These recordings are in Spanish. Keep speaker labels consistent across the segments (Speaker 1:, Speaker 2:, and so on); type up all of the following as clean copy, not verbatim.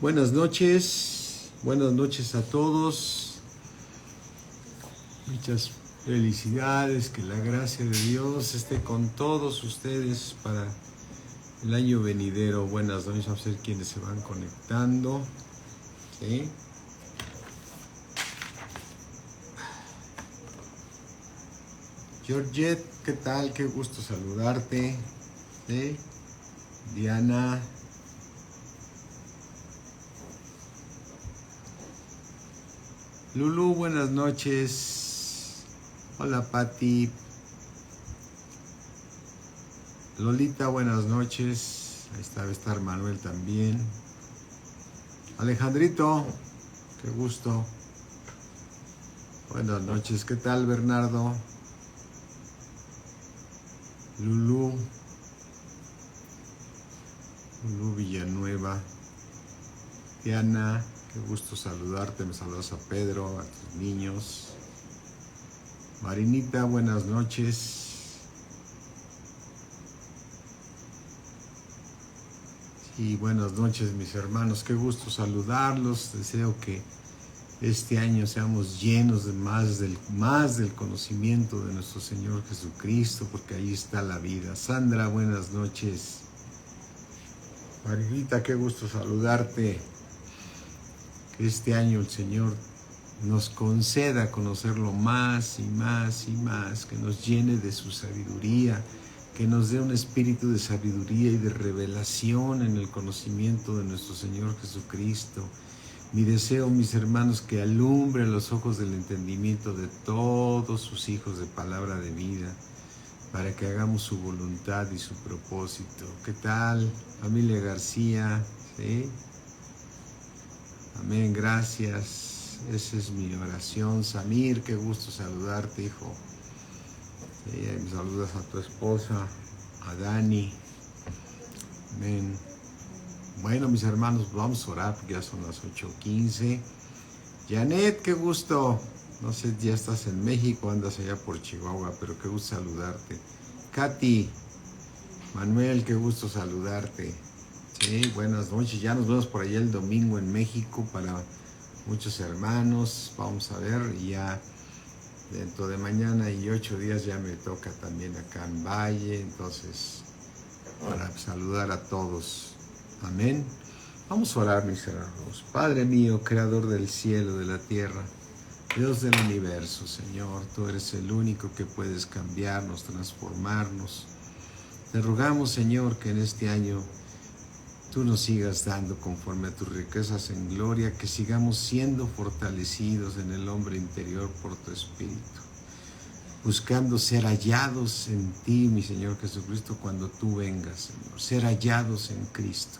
Speaker 1: buenas noches a todos. Muchas felicidades, que la gracia de Dios esté con todos ustedes para el año venidero. Buenas noches, vamos a ver quiénes se van conectando. ¿Sí? Georgette, ¿qué tal? Qué gusto saludarte. ¿Sí? Diana. Lulu, buenas noches. Hola, Patti. Lolita, buenas noches. Ahí está, debe estar Manuel también. Alejandrito, qué gusto. Buenas noches. ¿Qué tal, Bernardo? Lulu Villanueva. Diana, qué gusto saludarte. Me saludas a Pedro, a tus niños. Marinita, buenas noches. Y buenas noches, mis hermanos. Qué gusto saludarlos. Deseo que este año seamos llenos de más del conocimiento de nuestro Señor Jesucristo, porque ahí está la vida. Sandra, buenas noches. Marinita, qué gusto saludarte. Que este año el Señor nos conceda conocerlo más y más y más, que nos llene de su sabiduría, que nos dé un espíritu de sabiduría y de revelación en el conocimiento de nuestro Señor Jesucristo. Mi deseo, mis hermanos, que alumbre los ojos del entendimiento de todos sus hijos de palabra de vida, para que hagamos su voluntad y su propósito. ¿Qué tal, familia García? ¿Sí? Amén, gracias. Esa es mi oración. Samir, qué gusto saludarte, hijo. Me saludas a tu esposa, a Dani. Amén. Bueno, mis hermanos, vamos a orar porque ya son las 8:15. Janet, qué gusto. No sé, ya estás en México, andas allá por Chihuahua, pero qué gusto saludarte. Katy, Manuel, qué gusto saludarte. Sí, buenas noches. Ya nos vemos por allá el domingo en México para muchos hermanos. Vamos a ver, y ya dentro de mañana y 8 días ya me toca también acá en Valle. Entonces, para saludar a todos. Amén. Vamos a orar, mis hermanos. Padre mío, creador del cielo, de la tierra, Dios del universo, Señor, tú eres el único que puedes cambiarnos, transformarnos. Te rogamos, Señor, que en este año tú nos sigas dando conforme a tus riquezas en gloria, que sigamos siendo fortalecidos en el hombre interior por tu Espíritu, buscando ser hallados en ti, mi Señor Jesucristo, cuando tú vengas, Señor, ser hallados en Cristo.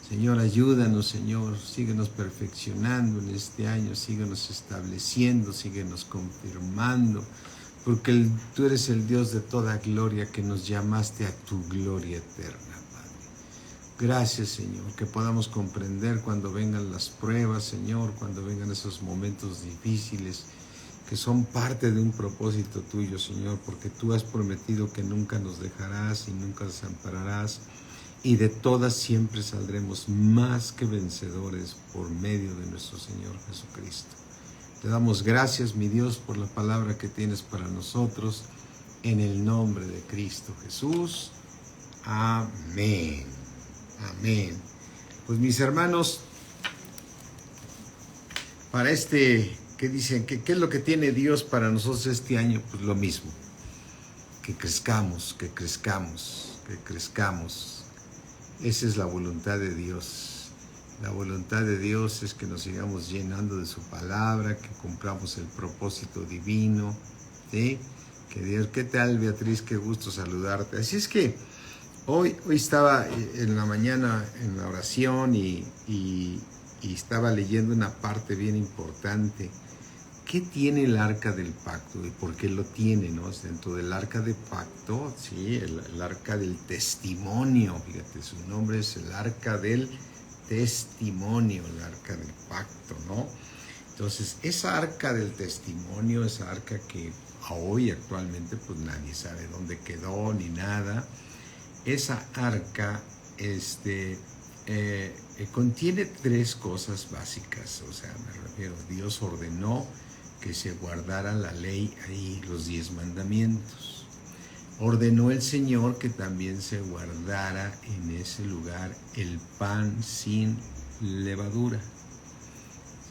Speaker 1: Señor, ayúdanos, Señor, síguenos perfeccionando en este año, síguenos estableciendo, síguenos confirmando, porque tú eres el Dios de toda gloria, que nos llamaste a tu gloria eterna, Padre. Gracias, Señor, que podamos comprender cuando vengan las pruebas, Señor, cuando vengan esos momentos difíciles, que son parte de un propósito tuyo, Señor, porque tú has prometido que nunca nos dejarás y nunca desampararás, y de todas siempre saldremos más que vencedores por medio de nuestro Señor Jesucristo. Te damos gracias, mi Dios, por la palabra que tienes para nosotros, en el nombre de Cristo Jesús. Amén. Amén. Pues, mis hermanos, para ¿qué dicen? ¿Qué es lo que tiene Dios para nosotros este año? Pues lo mismo, que crezcamos, que crezcamos, que crezcamos. Esa es la voluntad de Dios. La voluntad de Dios es que nos sigamos llenando de su palabra, que cumplamos el propósito divino, ¿sí? Que Dios, ¿qué tal, Beatriz? Qué gusto saludarte. Así es que hoy estaba en la mañana en la oración y estaba leyendo una parte bien importante. ¿Qué tiene el arca del pacto y por qué lo tiene, no? Dentro del arca de pacto, sí, el arca del testimonio, fíjate, su nombre es el arca del testimonio, el arca del pacto, ¿no? Entonces, esa arca del testimonio, esa arca que hoy actualmente pues nadie sabe dónde quedó ni nada, esa arca contiene tres cosas básicas. O sea, me refiero, Dios ordenó que se guardara la ley ahí, los 10 mandamientos. Ordenó el Señor que también se guardara en ese lugar el pan sin levadura,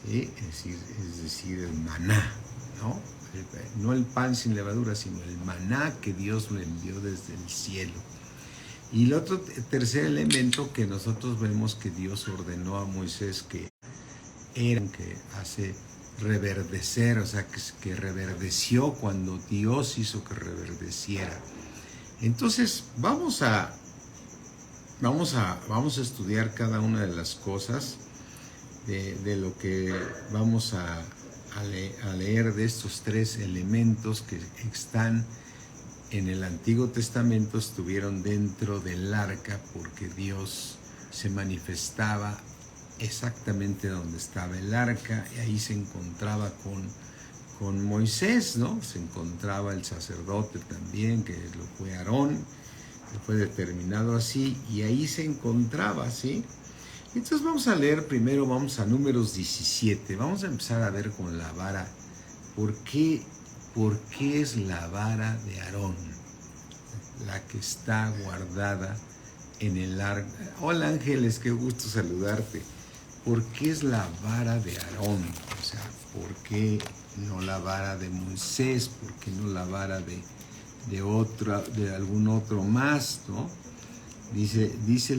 Speaker 1: ¿sí? Es decir, el maná, ¿no? No el pan sin levadura, sino el maná que Dios le envió desde el cielo. Y el otro tercer elemento que nosotros vemos que Dios ordenó a Moisés, que era que hace reverdecer, o sea, que reverdeció cuando Dios hizo que reverdeciera. Entonces, vamos a estudiar cada una de las cosas de lo que vamos a leer de estos tres elementos que están en el Antiguo Testamento, estuvieron dentro del arca porque Dios se manifestaba exactamente donde estaba el arca, y ahí se encontraba con Moisés, ¿no? Se encontraba el sacerdote también, que lo fue Aarón, que fue determinado así, y ahí se encontraba, ¿sí? Entonces vamos a leer primero, vamos a Números 17, vamos a empezar a ver con la vara. ¿Por qué es la vara de Aarón la que está guardada en el arca? Hola Ángeles, qué gusto saludarte. ¿Por qué es la vara de Aarón? O sea, ¿por qué no la vara de Moisés? ¿Por qué no la vara de algún otro más, ¿no? Dice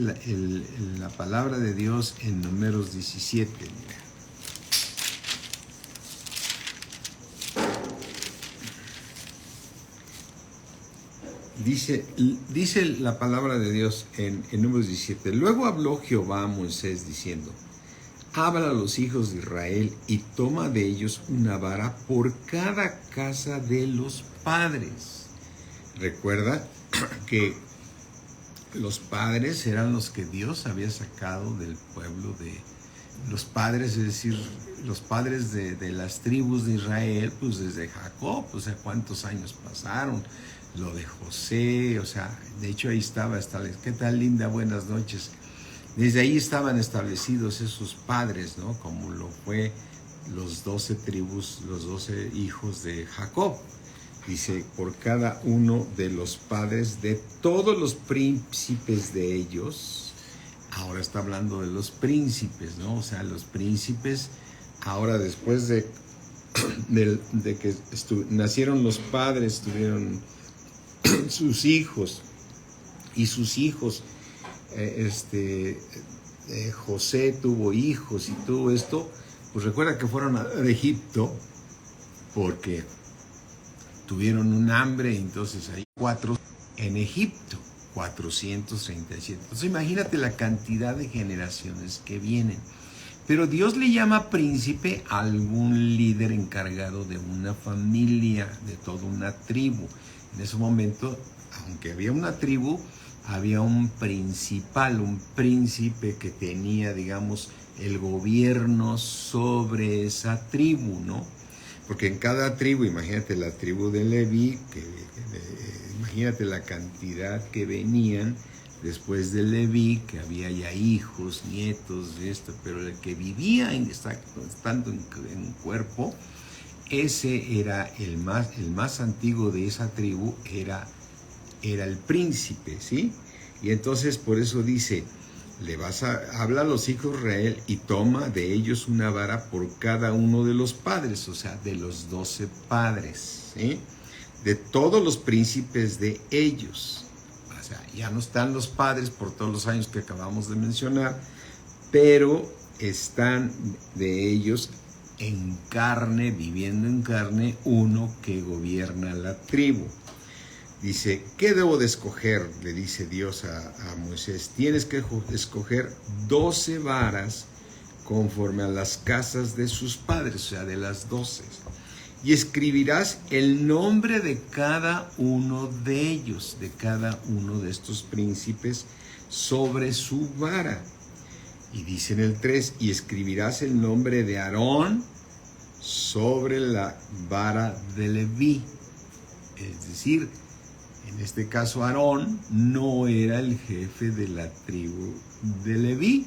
Speaker 1: la palabra de Dios en Números 17. Mira. Dice la palabra de Dios en Números 17. Luego habló Jehová a Moisés diciendo: habla a los hijos de Israel y toma de ellos una vara por cada casa de los padres. Recuerda que los padres eran los que Dios había sacado del pueblo de los padres, es decir, los padres de las tribus de Israel, pues desde Jacob, o sea, cuántos años pasaron, lo de José, o sea, de hecho ahí estaba, ¿qué tal Linda? Buenas noches. Desde ahí estaban establecidos esos padres, ¿no? Como lo fue los 12 tribus, los 12 hijos de Jacob. Dice, por cada uno de los padres de todos los príncipes de ellos. Ahora está hablando de los príncipes, ¿no? O sea, los príncipes, ahora después de que nacieron los padres, tuvieron sus hijos, y sus hijos, José tuvo hijos y todo esto, pues recuerda que fueron a Egipto porque tuvieron un hambre, entonces hay 4 en Egipto, 437. Entonces imagínate la cantidad de generaciones que vienen. Pero Dios le llama príncipe a algún líder encargado de una familia, de toda una tribu. En ese momento, aunque había una tribu, había un principal, un príncipe que tenía, digamos, el gobierno sobre esa tribu, ¿no? Porque en cada tribu, imagínate la tribu de Leví, imagínate la cantidad que venían después de Leví, que había ya hijos, nietos, de esto, pero el que vivía estando en cuerpo, ese era el más antiguo de esa tribu, era el príncipe, ¿sí? Y entonces por eso dice, habla a los hijos de Israel y toma de ellos una vara por cada uno de los padres, o sea, de los 12 padres, ¿sí? De todos los príncipes de ellos. O sea, ya no están los padres por todos los años que acabamos de mencionar, pero están de ellos en carne, viviendo en carne, uno que gobierna la tribu. Dice, ¿qué debo de escoger? Le dice Dios a Moisés. Tienes que escoger 12 varas conforme a las casas de sus padres, o sea, de las 12. Y escribirás el nombre de cada uno de ellos, de cada uno de estos príncipes, sobre su vara. Y dice en el 3, y escribirás el nombre de Aarón sobre la vara de Leví. Es decir, En este caso, Aarón no era el jefe de la tribu de Leví.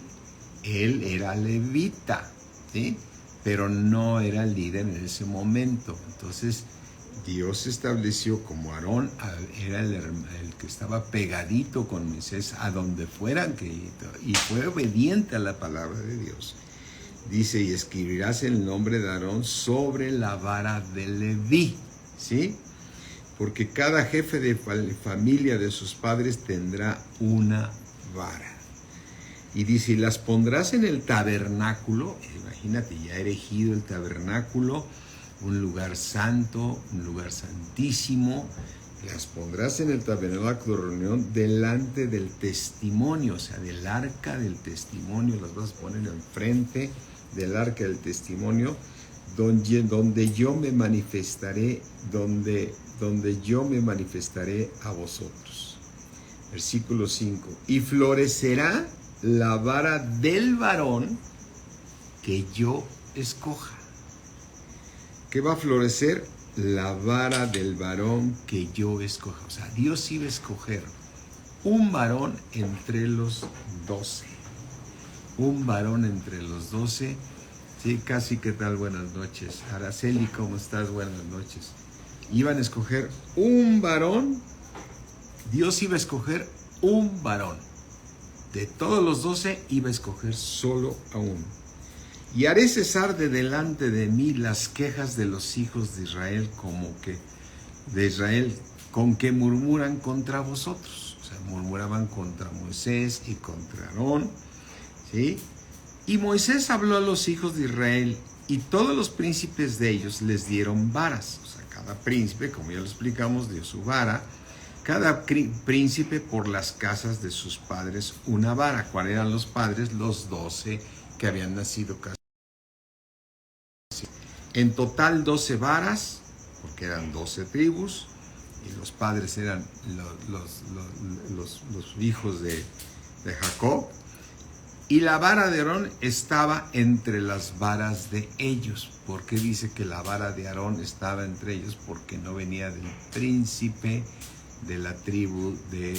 Speaker 1: Él era levita, ¿sí? Pero no era líder en ese momento. Entonces, Dios estableció como Aarón era el que estaba pegadito con Moisés a donde fueran, y fue obediente a la palabra de Dios. Dice, y escribirás el nombre de Aarón sobre la vara de Leví, ¿sí? Porque cada jefe de familia de sus padres tendrá una vara. Y dice, y las pondrás en el tabernáculo. Imagínate, ya erigido el tabernáculo, un lugar santo, un lugar santísimo. Las pondrás en el tabernáculo de reunión delante del testimonio, o sea, del arca del testimonio. Las vas a poner enfrente del arca del testimonio, donde yo me manifestaré, donde yo me manifestaré a vosotros. Versículo 5. Y florecerá la vara del varón que yo escoja. ¿Qué va a florecer? La vara del varón que yo escoja. O sea, Dios iba a escoger un varón entre los 12. Un varón entre los 12. Sí, casi, ¿qué tal? Buenas noches. Araceli, ¿cómo estás? Buenas noches. Iban a escoger un varón. Dios iba a escoger un varón. De todos los 12 iba a escoger solo a uno. Y haré cesar de delante de mí las quejas de los hijos de Israel, con que murmuran contra vosotros. O sea, murmuraban contra Moisés y contra Aarón, ¿sí? Y Moisés habló a los hijos de Israel, y todos los príncipes de ellos les dieron varas. O sea, cada príncipe, como ya lo explicamos, dio su vara. Cada príncipe por las casas de sus padres una vara. ¿Cuáles eran los padres? Los 12 que habían nacido casi. En total 12 varas, porque eran 12 tribus, y los padres eran los hijos de Jacob. Y la vara de Aarón estaba entre las varas de ellos. ¿Por qué dice que la vara de Aarón estaba entre ellos? Porque no venía del príncipe de la tribu de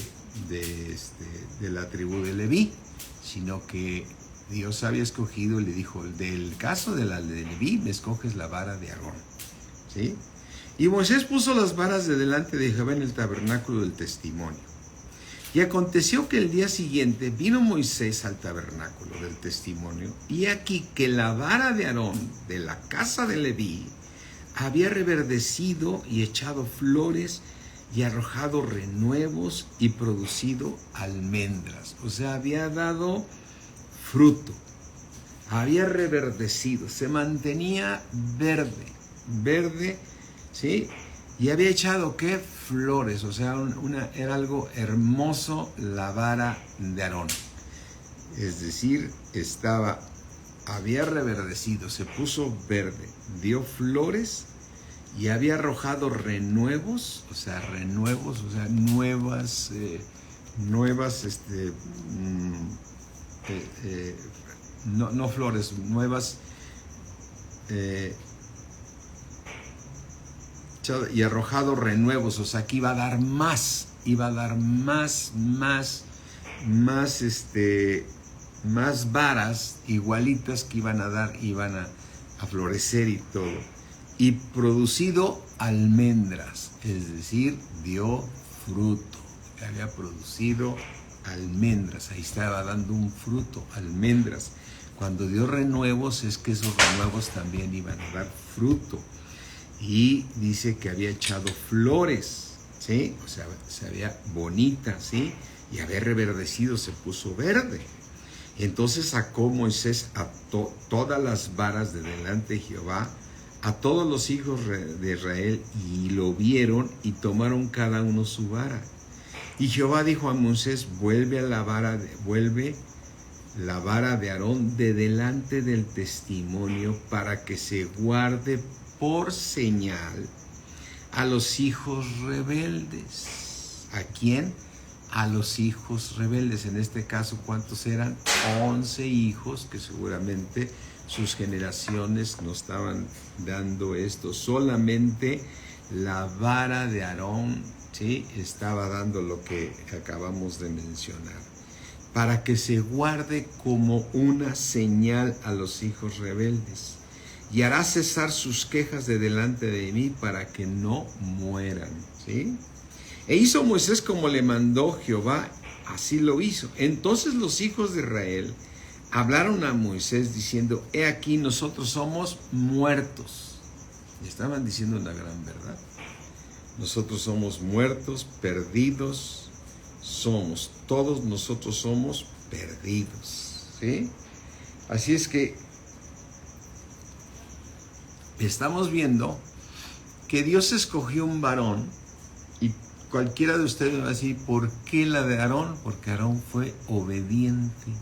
Speaker 1: la tribu de Leví, sino que Dios había escogido y le dijo, del caso de la de Leví, me escoges la vara de Aarón, ¿sí? Y Moisés puso las varas de delante de Jehová en el tabernáculo del testimonio. Y aconteció que el día siguiente vino Moisés al tabernáculo del testimonio, y aquí que la vara de Aarón de la casa de Leví había reverdecido y echado flores y arrojado renuevos y producido almendras. O sea, había dado fruto, había reverdecido, se mantenía verde, ¿sí? Y había echado, ¿qué? Flores, o sea, era algo hermoso la vara de Aarón. Es decir, había reverdecido, se puso verde, dio flores y había arrojado renuevos, o sea, nuevas, no flores, nuevas, y arrojado renuevos, o sea, que iba a dar más varas igualitas que iban a florecer y todo. Y producido almendras, es decir, dio fruto, había producido almendras, ahí estaba dando un fruto, almendras. Cuando dio renuevos es que esos renuevos también iban a dar fruto. Y dice que había echado flores, ¿sí? O sea, se había bonita, ¿sí? Y había reverdecido, se puso verde. Entonces sacó Moisés a todas las varas de delante de Jehová, a todos los hijos de Israel, y lo vieron y tomaron cada uno su vara. Y Jehová dijo a Moisés, vuelve la vara de Aarón de delante del testimonio, para que se guarde por señal a los hijos rebeldes. ¿A quién? A los hijos rebeldes. En este caso, ¿cuántos eran? 11 hijos, que seguramente sus generaciones no estaban dando esto. Solamente la vara de Aarón ¿sí? Estaba dando lo que acabamos de mencionar. Para que se guarde como una señal a los hijos rebeldes. Y hará cesar sus quejas de delante de mí para que no mueran, ¿sí? E hizo Moisés como le mandó Jehová, así lo hizo. Entonces los hijos de Israel hablaron a Moisés diciendo, he aquí nosotros somos muertos. Y estaban diciendo una gran verdad. Nosotros somos muertos, perdidos, todos nosotros somos perdidos, ¿sí? Así es que estamos viendo que Dios escogió un varón, y cualquiera de ustedes va a decir, ¿por qué la de Aarón? Porque Aarón fue obediente.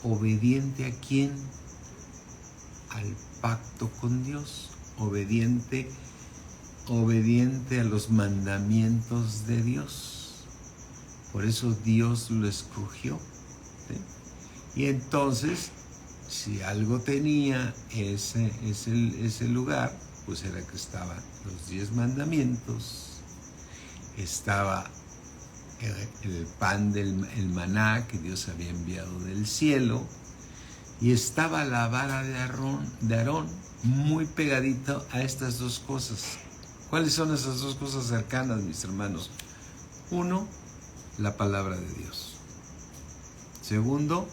Speaker 1: ¿Obediente a quién? Al pacto con Dios. Obediente a los mandamientos de Dios. Por eso Dios lo escogió, ¿sí? Y entonces, si algo tenía ese lugar, pues era que estaban los 10 mandamientos, estaba el pan el maná que Dios había enviado del cielo, y estaba la vara de Aarón muy pegadito a estas dos cosas. ¿Cuáles son esas dos cosas cercanas, mis hermanos? Uno, la palabra de Dios. Segundo,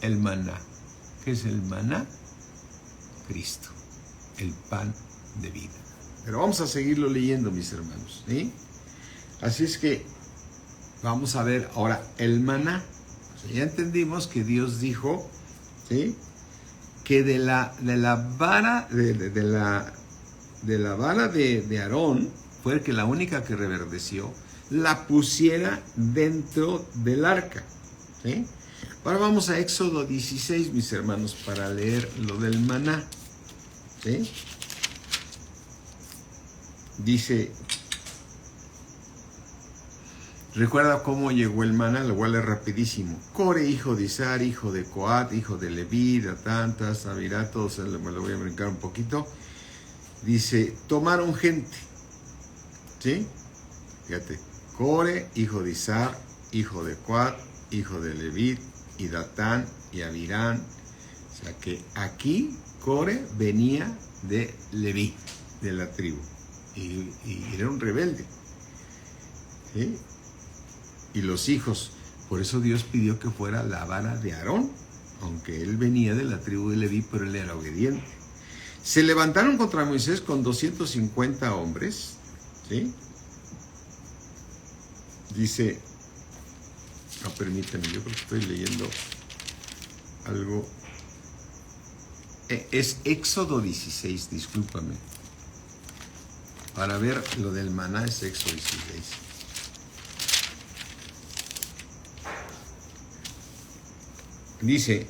Speaker 1: el maná. ¿Qué es el maná? Cristo, el pan de vida. Pero vamos a seguirlo leyendo, mis hermanos, ¿sí? Así es que vamos a ver ahora el maná. O sea, ya entendimos que Dios dijo, ¿sí?, que de la vara de Aarón fue que la única que reverdeció, la pusiera dentro del arca, ¿sí? Ahora vamos a Éxodo 16, mis hermanos, para leer lo del maná, ¿sí? Dice, recuerda cómo llegó el maná, lo voy a leer rapidísimo. Core, hijo de Izar, hijo de Coat, hijo de Leví, Datán, Avirá, todos me lo voy a brincar un poquito. Dice, tomaron gente, ¿sí? Fíjate, Core, hijo de Izar, hijo de Coat, hijo de Leví, y Datán y Avirán. O sea que aquí Core venía de Leví, de la tribu, y era un rebelde, ¿sí? Y los hijos, por eso Dios pidió que fuera la vara de Aarón, aunque él venía de la tribu de Leví, pero él era obediente. Se levantaron contra Moisés con 250 hombres, ¿sí? Dice, no, permítanme, yo creo que estoy leyendo algo. Es Éxodo 16, discúlpame. Para ver lo del maná es Éxodo 16. Dice,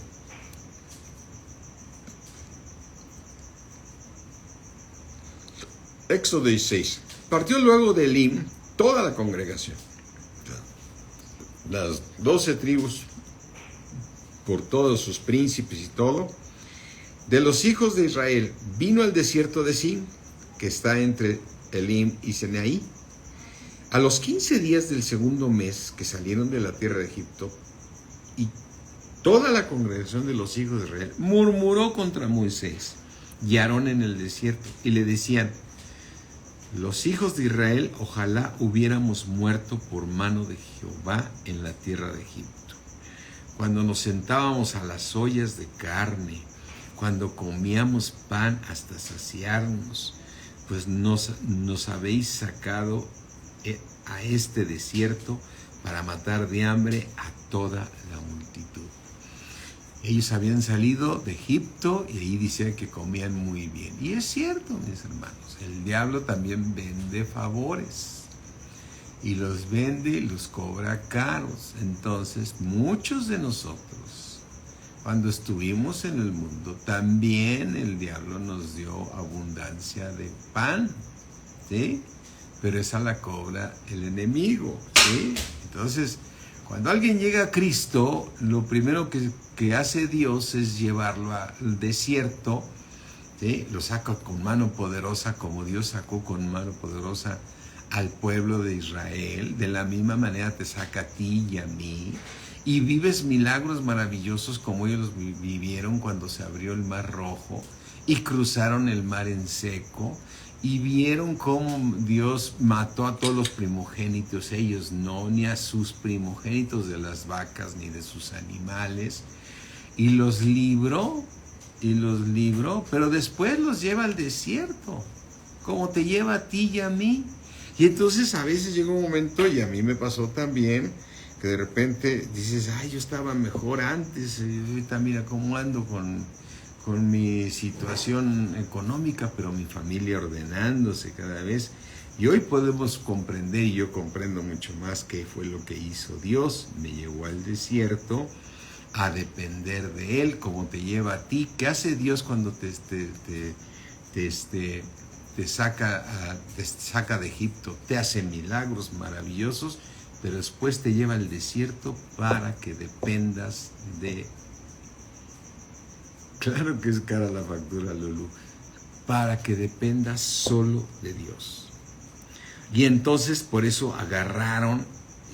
Speaker 1: Éxodo 16, partió luego de Elim toda la congregación, las 12 tribus, por todos sus príncipes y todo, de los hijos de Israel, vino al desierto de Sin, que está entre Elim y Sinaí. A los 15 días del segundo mes que salieron de la tierra de Egipto, y toda la congregación de los hijos de Israel murmuró contra Moisés y Aarón en el desierto, y le decían, los hijos de Israel, ojalá hubiéramos muerto por mano de Jehová en la tierra de Egipto, cuando nos sentábamos a las ollas de carne, cuando comíamos pan hasta saciarnos, pues nos habéis sacado a este desierto para matar de hambre a toda la multitud. Ellos habían salido de Egipto y ahí dice que comían muy bien. Y es cierto, mis hermanos, el diablo también vende favores. Y los vende y los cobra caros. Entonces, muchos de nosotros, cuando estuvimos en el mundo, también el diablo nos dio abundancia de pan, ¿sí? Pero esa la cobra el enemigo, ¿sí? Entonces, cuando alguien llega a Cristo, lo primero que hace Dios es llevarlo al desierto, ¿sí? Lo saca con mano poderosa, como Dios sacó con mano poderosa al pueblo de Israel, de la misma manera te saca a ti y a mí, y vives milagros maravillosos como ellos vivieron cuando se abrió el Mar Rojo y cruzaron el mar en seco y vieron cómo Dios mató a todos los primogénitos, ellos no, ni a sus primogénitos de las vacas ni de sus animales, y los libró, pero después los lleva al desierto, como te lleva a ti y a mí. Y entonces a veces llega un momento, y a mí me pasó también, que de repente dices, ay, yo estaba mejor antes, y ahorita mira cómo ando con mi situación económica, pero mi familia ordenándose cada vez. Y hoy podemos comprender, y yo comprendo mucho más qué fue lo que hizo Dios. Me llevó al desierto a depender de Él, como te lleva a ti. ¿Qué hace Dios cuando te saca de Egipto? Te hace milagros maravillosos, pero después te lleva al desierto para que dependas de... Claro que es cara la factura, Lulú. Para que dependas solo de Dios. Y entonces por eso agarraron,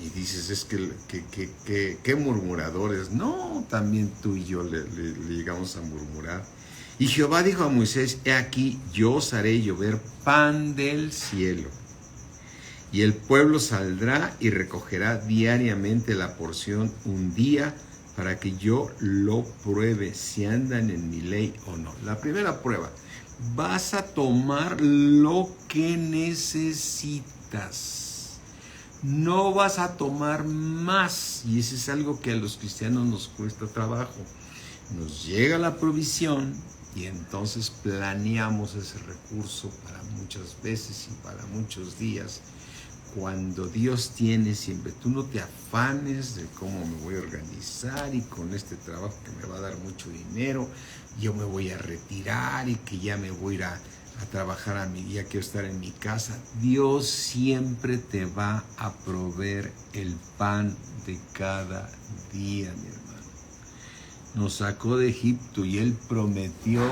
Speaker 1: y dices, es que murmuradores. No, también tú y yo le llegamos a murmurar. Y Jehová dijo a Moisés, he aquí, yo os haré llover pan del cielo. Y el pueblo saldrá y recogerá diariamente la porción un día para que yo lo pruebe si andan en mi ley o no. La primera prueba, vas a tomar lo que necesitas. No vas a tomar más. Y eso es algo que a los cristianos nos cuesta trabajo. Nos llega la provisión y entonces planeamos ese recurso para muchas veces y para muchos días. Cuando Dios tiene siempre, tú no te afanes de cómo me voy a organizar y con este trabajo que me va a dar mucho dinero, yo me voy a retirar y que ya me voy a ir a trabajar ya quiero estar en mi casa. Dios siempre te va a proveer el pan de cada día, mi hermano. Nos sacó de Egipto y Él prometió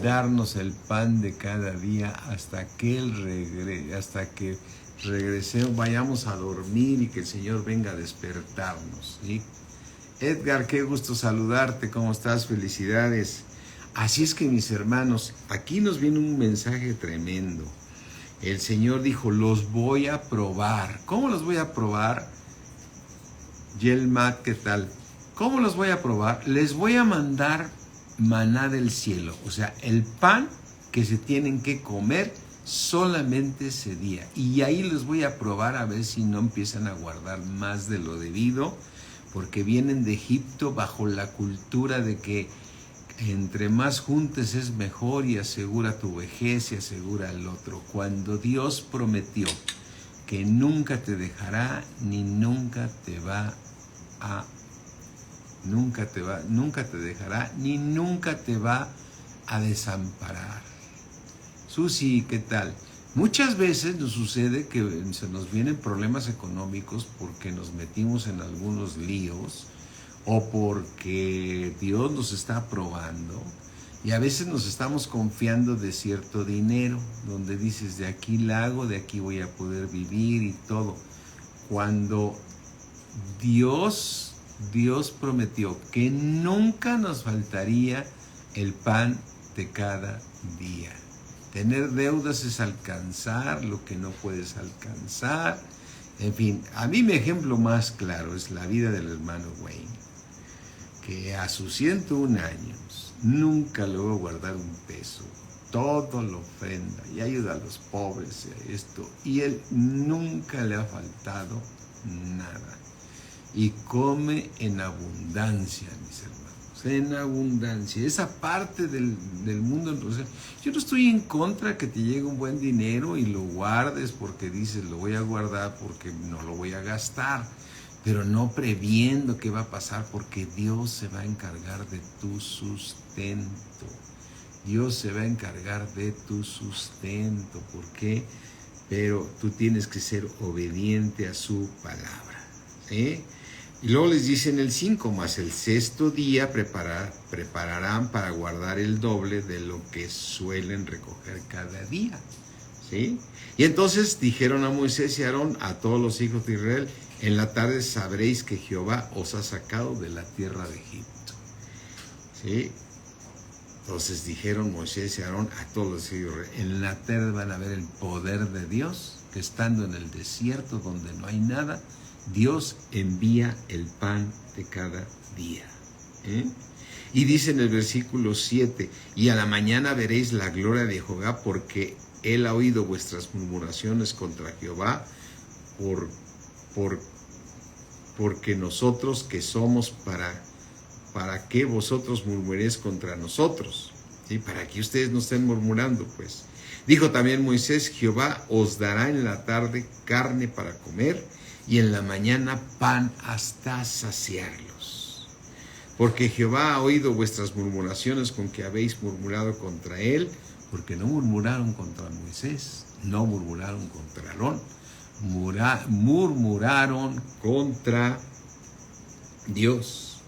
Speaker 1: darnos el pan de cada día hasta que regresemos, vayamos a dormir y que el Señor venga a despertarnos, ¿sí? Edgar, qué gusto saludarte, ¿cómo estás? Felicidades. Así es que, mis hermanos, aquí nos viene un mensaje tremendo. El Señor dijo, los voy a probar. ¿Cómo los voy a probar? Yelmat, ¿qué tal? ¿Cómo los voy a probar? Les voy a mandar maná del cielo, o sea, el pan que se tienen que comer solamente ese día. Y ahí les voy a probar a ver si no empiezan a guardar más de lo debido, porque vienen de Egipto bajo la cultura de que entre más juntes es mejor y asegura tu vejez y asegura el otro. Cuando Dios prometió que nunca te dejará ni nunca te dejará ni nunca te va a desamparar. Susi, ¿qué tal? Muchas veces nos sucede que se nos vienen problemas económicos porque nos metimos en algunos líos o porque Dios nos está probando y a veces nos estamos confiando de cierto dinero, donde dices, de aquí la hago, de aquí voy a poder vivir y todo. Cuando Dios prometió que nunca nos faltaría el pan de cada día. Tener deudas es alcanzar lo que no puedes alcanzar. En fin, a mí mi ejemplo más claro es la vida del hermano Wayne, que a sus 101 años nunca logró guardar un peso. Todo lo ofrenda y ayuda a los pobres, y él nunca le ha faltado nada. Y come en abundancia, mis hermanos. En abundancia, esa parte del mundo. Entonces, yo no estoy en contra que te llegue un buen dinero y lo guardes porque dices, lo voy a guardar porque no lo voy a gastar, pero no previendo qué va a pasar, porque Dios se va a encargar de tu sustento. Dios se va a encargar de tu sustento. ¿Por qué? Pero tú tienes que ser obediente a su palabra, ¿sí? Y luego les dice en el 5, más el sexto día prepararán para guardar el doble de lo que suelen recoger cada día. ¿sí? Y entonces dijeron a Moisés y a Aarón, a todos los hijos de Israel, en la tarde sabréis que Jehová os ha sacado de la tierra de Egipto. ¿Sí? Entonces dijeron Moisés y Aarón a todos los hijos de Israel, en la tarde van a ver el poder de Dios, que estando en el desierto donde no hay nada, Dios envía el pan de cada día. Y dice en el versículo 7, y a la mañana veréis la gloria de Jehová, porque él ha oído vuestras murmuraciones contra Jehová, porque nosotros que somos para que vosotros murmuréis contra nosotros, ¿sí? Para que ustedes no estén murmurando, pues. Dijo también Moisés, Jehová os dará en la tarde carne para comer, y en la mañana pan hasta saciarlos. Porque Jehová ha oído vuestras murmuraciones con que habéis murmurado contra él, porque no murmuraron contra Moisés, no murmuraron contra Aarón, murmuraron contra Dios,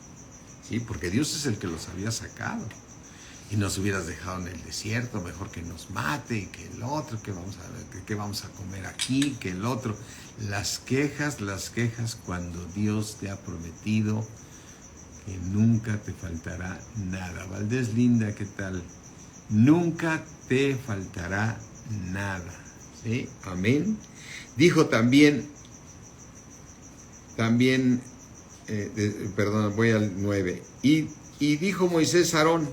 Speaker 1: ¿sí? Porque Dios es el que los había sacado. Y nos hubieras dejado en el desierto, mejor que nos mate, y que el otro, que vamos a comer aquí, que el otro. Las quejas cuando Dios te ha prometido que nunca te faltará nada. Valdés Linda, ¿qué tal? Nunca te faltará nada, ¿sí? Amén. Dijo también, voy al 9, y dijo Moisés a Aarón,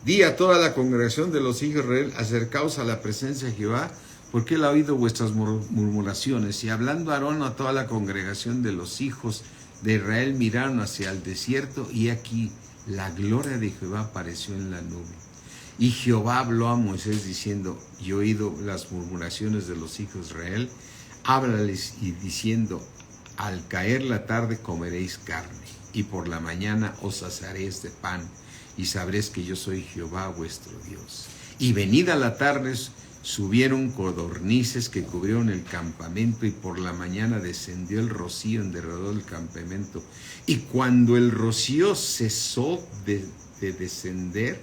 Speaker 1: di a toda la congregación de los hijos de Israel, acercaos a la presencia de Jehová, porque él ha oído vuestras murmuraciones. Y hablando Aarón a toda la congregación de los hijos de Israel, miraron hacia el desierto, y aquí la gloria de Jehová apareció en la nube. Y Jehová habló a Moisés diciendo, yo he oído las murmuraciones de los hijos de Israel, háblales y diciendo, al caer la tarde comeréis carne, y por la mañana os saciaréis de pan, y sabréis que yo soy Jehová vuestro Dios. Y venida la tarde subieron codornices que cubrieron el campamento, y por la mañana descendió el rocío en derredor del campamento. Y cuando el rocío cesó de descender,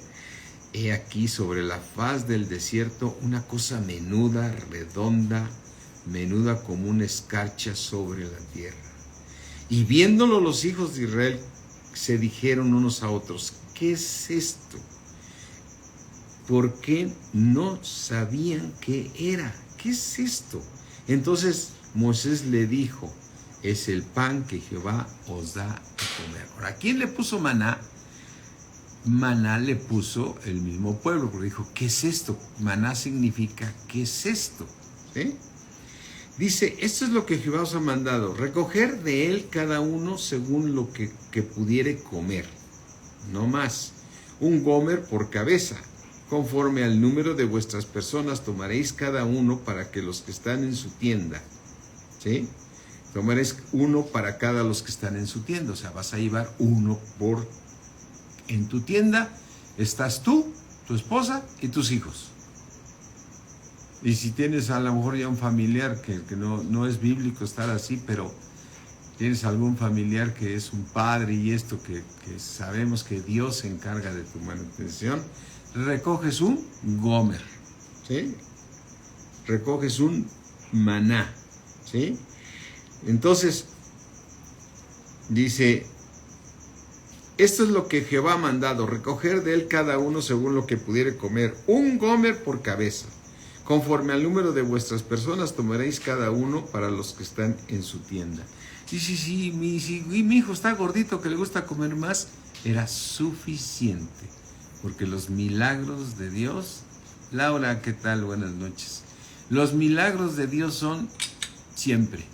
Speaker 1: he aquí sobre la faz del desierto una cosa menuda, redonda, menuda como una escarcha sobre la tierra. Y viéndolo los hijos de Israel se dijeron unos a otros, ¿qué es esto? ¿Por qué no sabían qué era? ¿Qué es esto? Entonces Moisés le dijo, es el pan que Jehová os da a comer. Ahora, ¿quién le puso maná? Maná le puso el mismo pueblo, porque dijo, ¿qué es esto? Maná significa, ¿qué es esto? ¿Sí? Dice, esto es lo que Jehová os ha mandado, recoger de él cada uno según lo que pudiere comer, no más, un gomer por cabeza, conforme al número de vuestras personas tomaréis cada uno para que los que están en su tienda, ¿sí? Tomaréis uno para cada los que están en su tienda, o sea, vas a llevar uno en tu tienda, estás tú, tu esposa y tus hijos. Y si tienes a lo mejor ya un familiar que no es bíblico estar así, pero tienes algún familiar que es un padre y esto que sabemos que Dios se encarga de tu manutención, recoges un gomer, ¿sí? Recoges un maná, ¿sí? Entonces, dice, esto es lo que Jehová ha mandado, recoger de él cada uno según lo que pudiere comer, un gomer por cabeza. Conforme al número de vuestras personas tomaréis cada uno para los que están en su tienda. Y si mi hijo está gordito que le gusta comer más, era suficiente. Porque los milagros de Dios, Laura, ¿qué tal? Buenas noches. Los milagros de Dios son siempre.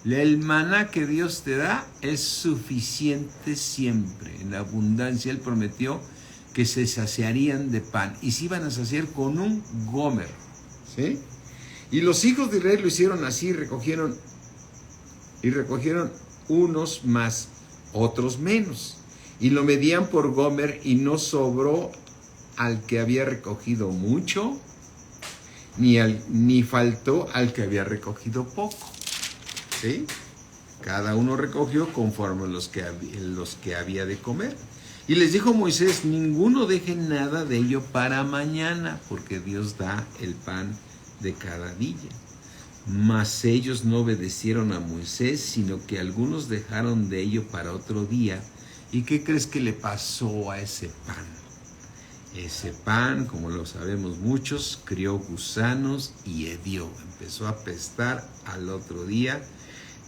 Speaker 1: El maná que Dios te da es suficiente siempre, en abundancia. Él prometió que se saciarían de pan, y se iban a saciar con un gomer, ¿sí? Y los hijos de Israel lo hicieron así, recogieron unos más, otros menos, y lo medían por gomer, y no sobró al que había recogido mucho, ni faltó al que había recogido poco, ¿sí? Cada uno recogió conforme los que había de comer. Y les dijo Moisés, ninguno deje nada de ello para mañana, porque Dios da el pan de cada día. Mas ellos no obedecieron a Moisés, sino que algunos dejaron de ello para otro día. ¿Y qué crees que le pasó a ese pan? Ese pan, como lo sabemos muchos, crió gusanos y hedió. Empezó a apestar al otro día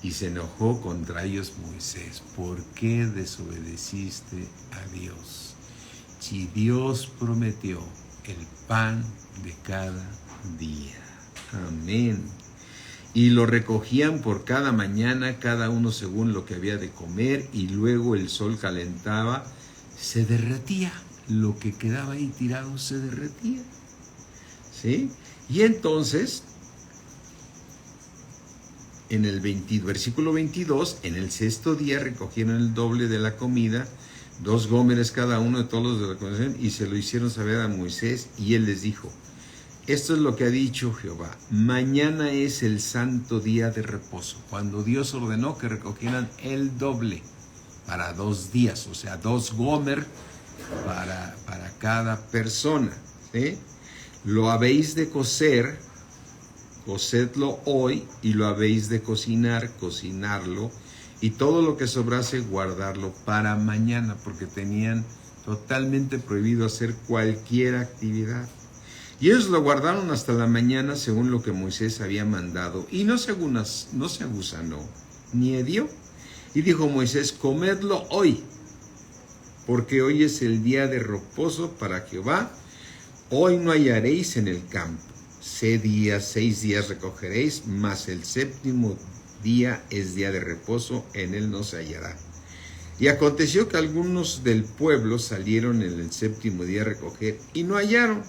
Speaker 1: y se enojó contra ellos Moisés. ¿Por qué desobedeciste a Dios? Si Dios prometió el pan de cada día. Amén. Y lo recogían por cada mañana, cada uno según lo que había de comer, y luego el sol calentaba, se derretía. Lo que quedaba ahí tirado se derretía. ¿Sí? Y entonces, en el versículo 22, en el sexto día recogieron el doble de la comida, 2 gómeres cada uno de todos los de la congregación, y se lo hicieron saber a Moisés, y él les dijo: esto es lo que ha dicho Jehová, mañana es el santo día de reposo. Cuando Dios ordenó que recogieran el doble para 2 días, o sea, 2 gómer para cada persona, ¿sí? Lo habéis de cocer, cocedlo hoy, y lo habéis de cocinar, cocinarlo, y todo lo que sobrase, guardarlo para mañana, porque tenían totalmente prohibido hacer cualquier actividad. Y ellos lo guardaron hasta la mañana según lo que Moisés había mandado, y no se agusanó ni hedió. Y dijo Moisés: comedlo hoy, porque hoy es el día de reposo para Jehová. Hoy no hallaréis en el campo. 6 días recogeréis, mas el séptimo día es día de reposo, en él no se hallará. Y aconteció que algunos del pueblo salieron en el séptimo día a recoger, y no hallaron.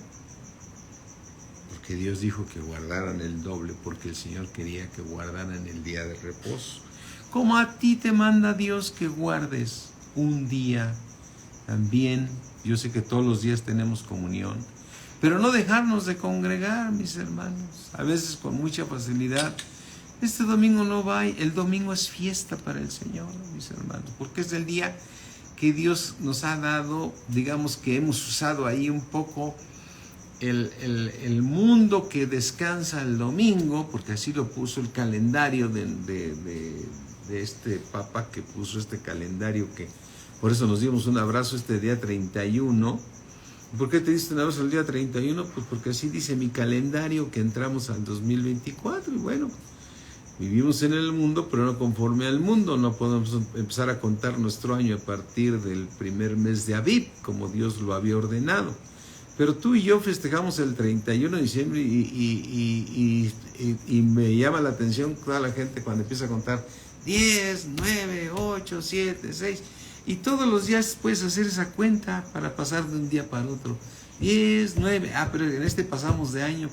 Speaker 1: Que Dios dijo que guardaran el doble, porque el Señor quería que guardaran el día de reposo. Como a ti te manda Dios que guardes un día también. Yo sé que todos los días tenemos comunión, pero no dejarnos de congregar, mis hermanos. A veces con mucha facilidad: este domingo no va, el domingo es fiesta para el Señor, mis hermanos, porque es el día que Dios nos ha dado, digamos que hemos usado ahí un poco el mundo que descansa el domingo, porque así lo puso el calendario de este Papa, que puso este calendario, que por eso nos dimos un abrazo este día 31. ¿Por qué te diste un abrazo el día 31? Pues porque así dice mi calendario, que entramos al 2024, y bueno, vivimos en el mundo, pero no conforme al mundo. No podemos empezar a contar nuestro año a partir del primer mes de Aviv, como Dios lo había ordenado. Pero tú y yo festejamos el 31 de diciembre y me llama la atención toda la gente cuando empieza a contar 10, 9, 8, 7, 6. Y todos los días puedes hacer esa cuenta para pasar de un día para otro. 10, 9, pero en este pasamos de año.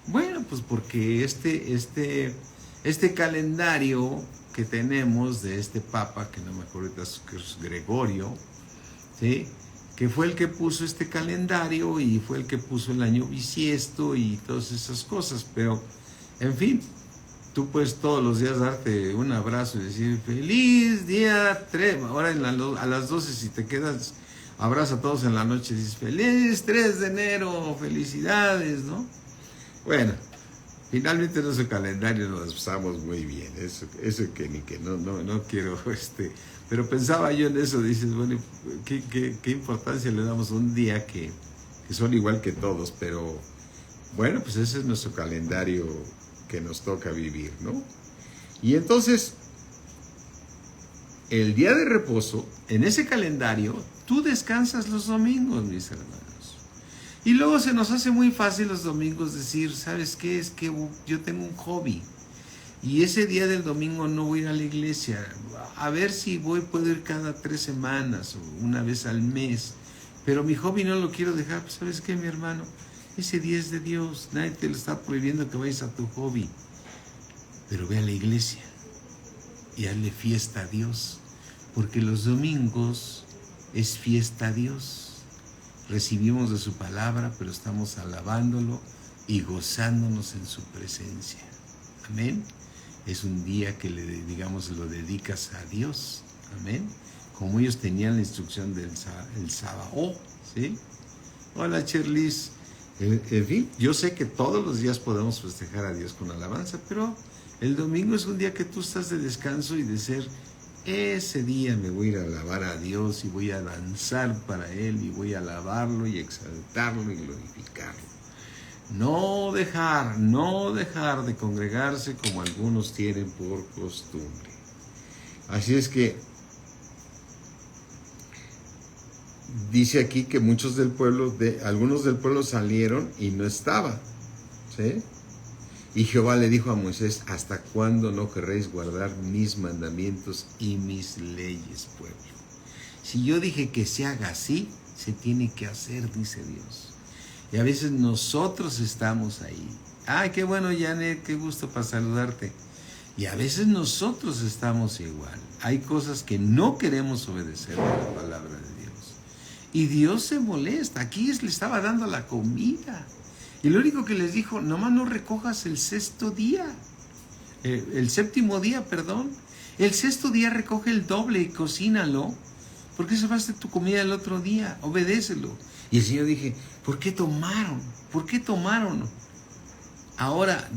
Speaker 1: Bueno, pues porque este calendario que tenemos de este Papa, que no me acuerdo ahorita, que es Gregorio, ¿sí?, que fue el que puso este calendario y fue el que puso el año bisiesto y todas esas cosas. Pero, en fin, tú puedes todos los días darte un abrazo y decir feliz día 3. Ahora a las 12, si te quedas, abraza a todos en la noche y dices feliz 3 de enero, felicidades, ¿no? Bueno, finalmente nuestro calendario lo usamos muy bien. Eso que ni que no quiero pero pensaba yo en eso. Dices, bueno, ¿qué importancia le damos a un día que son igual que todos? Pero bueno, pues ese es nuestro calendario que nos toca vivir, ¿no? Y entonces, el día de reposo, en ese calendario, tú descansas los domingos, mis hermanos. Y luego se nos hace muy fácil los domingos decir, ¿sabes qué? Es que yo tengo un hobby. Y ese día del domingo no voy a ir a la iglesia. A ver si puedo ir cada 3 semanas o una vez al mes. Pero mi hobby no lo quiero dejar. Pues, ¿sabes qué, mi hermano? Ese día es de Dios. Nadie te lo está prohibiendo que vayas a tu hobby. Pero ve a la iglesia y hazle fiesta a Dios. Porque los domingos es fiesta a Dios. Recibimos de su palabra, pero estamos alabándolo y gozándonos en su presencia. Amén. Es un día que lo dedicas a Dios. Amén. Como ellos tenían la instrucción del sábado, ¿sí? Hola, Cherlis. En fin, yo sé que todos los días podemos festejar a Dios con alabanza, pero el domingo es un día que tú estás de descanso y de ser, ese día me voy a ir a alabar a Dios y voy a danzar para Él y voy a alabarlo y exaltarlo y glorificarlo. No dejar de congregarse como algunos tienen por costumbre. Así es que dice aquí que muchos del pueblo, algunos del pueblo salieron y no estaba, ¿sí? Y Jehová le dijo a Moisés: ¿hasta cuándo no querréis guardar mis mandamientos y mis leyes, pueblo? Si yo dije que se haga así, se tiene que hacer, dice Dios. Y a veces nosotros estamos ahí. Ay, qué bueno, Janet, qué gusto para saludarte. Y a veces nosotros estamos igual. Hay cosas que no queremos obedecer a la palabra de Dios. Y Dios se molesta. Aquí le estaba dando la comida. Y lo único que les dijo: nomás no recojas el sexto día. El séptimo día, perdón. El sexto día recoge el doble y cocínalo. Porque eso va a ser tu comida el otro día. Obedécelo. Y el Señor dije: ¿por qué tomaron? ¿Por qué tomaron? Ahora,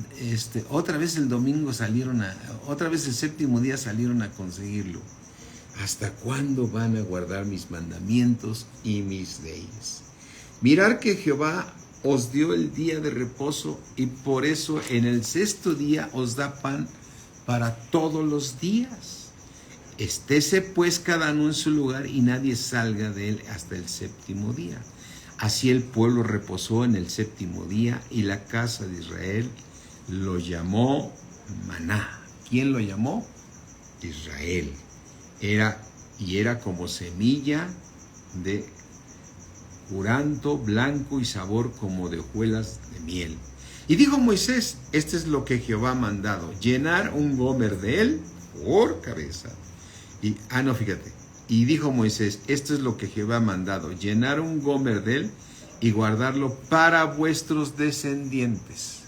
Speaker 1: otra vez el domingo otra vez el séptimo día salieron a conseguirlo. ¿Hasta cuándo van a guardar mis mandamientos y mis leyes? Mirad que Jehová os dio el día de reposo, y por eso en el sexto día os da pan para todos los días. Estése pues cada uno en su lugar, y nadie salga de él hasta el séptimo día. Así el pueblo reposó en el séptimo día, y la casa de Israel lo llamó maná. ¿Quién lo llamó? Israel. Era como semilla de curanto blanco y sabor como de hojuelas de miel. Y dijo Moisés: este es lo que Jehová ha mandado: llenar un gomer de él por cabeza. Y dijo Moisés: esto es lo que Jehová ha mandado: llenar un gomer de él y guardarlo para vuestros descendientes.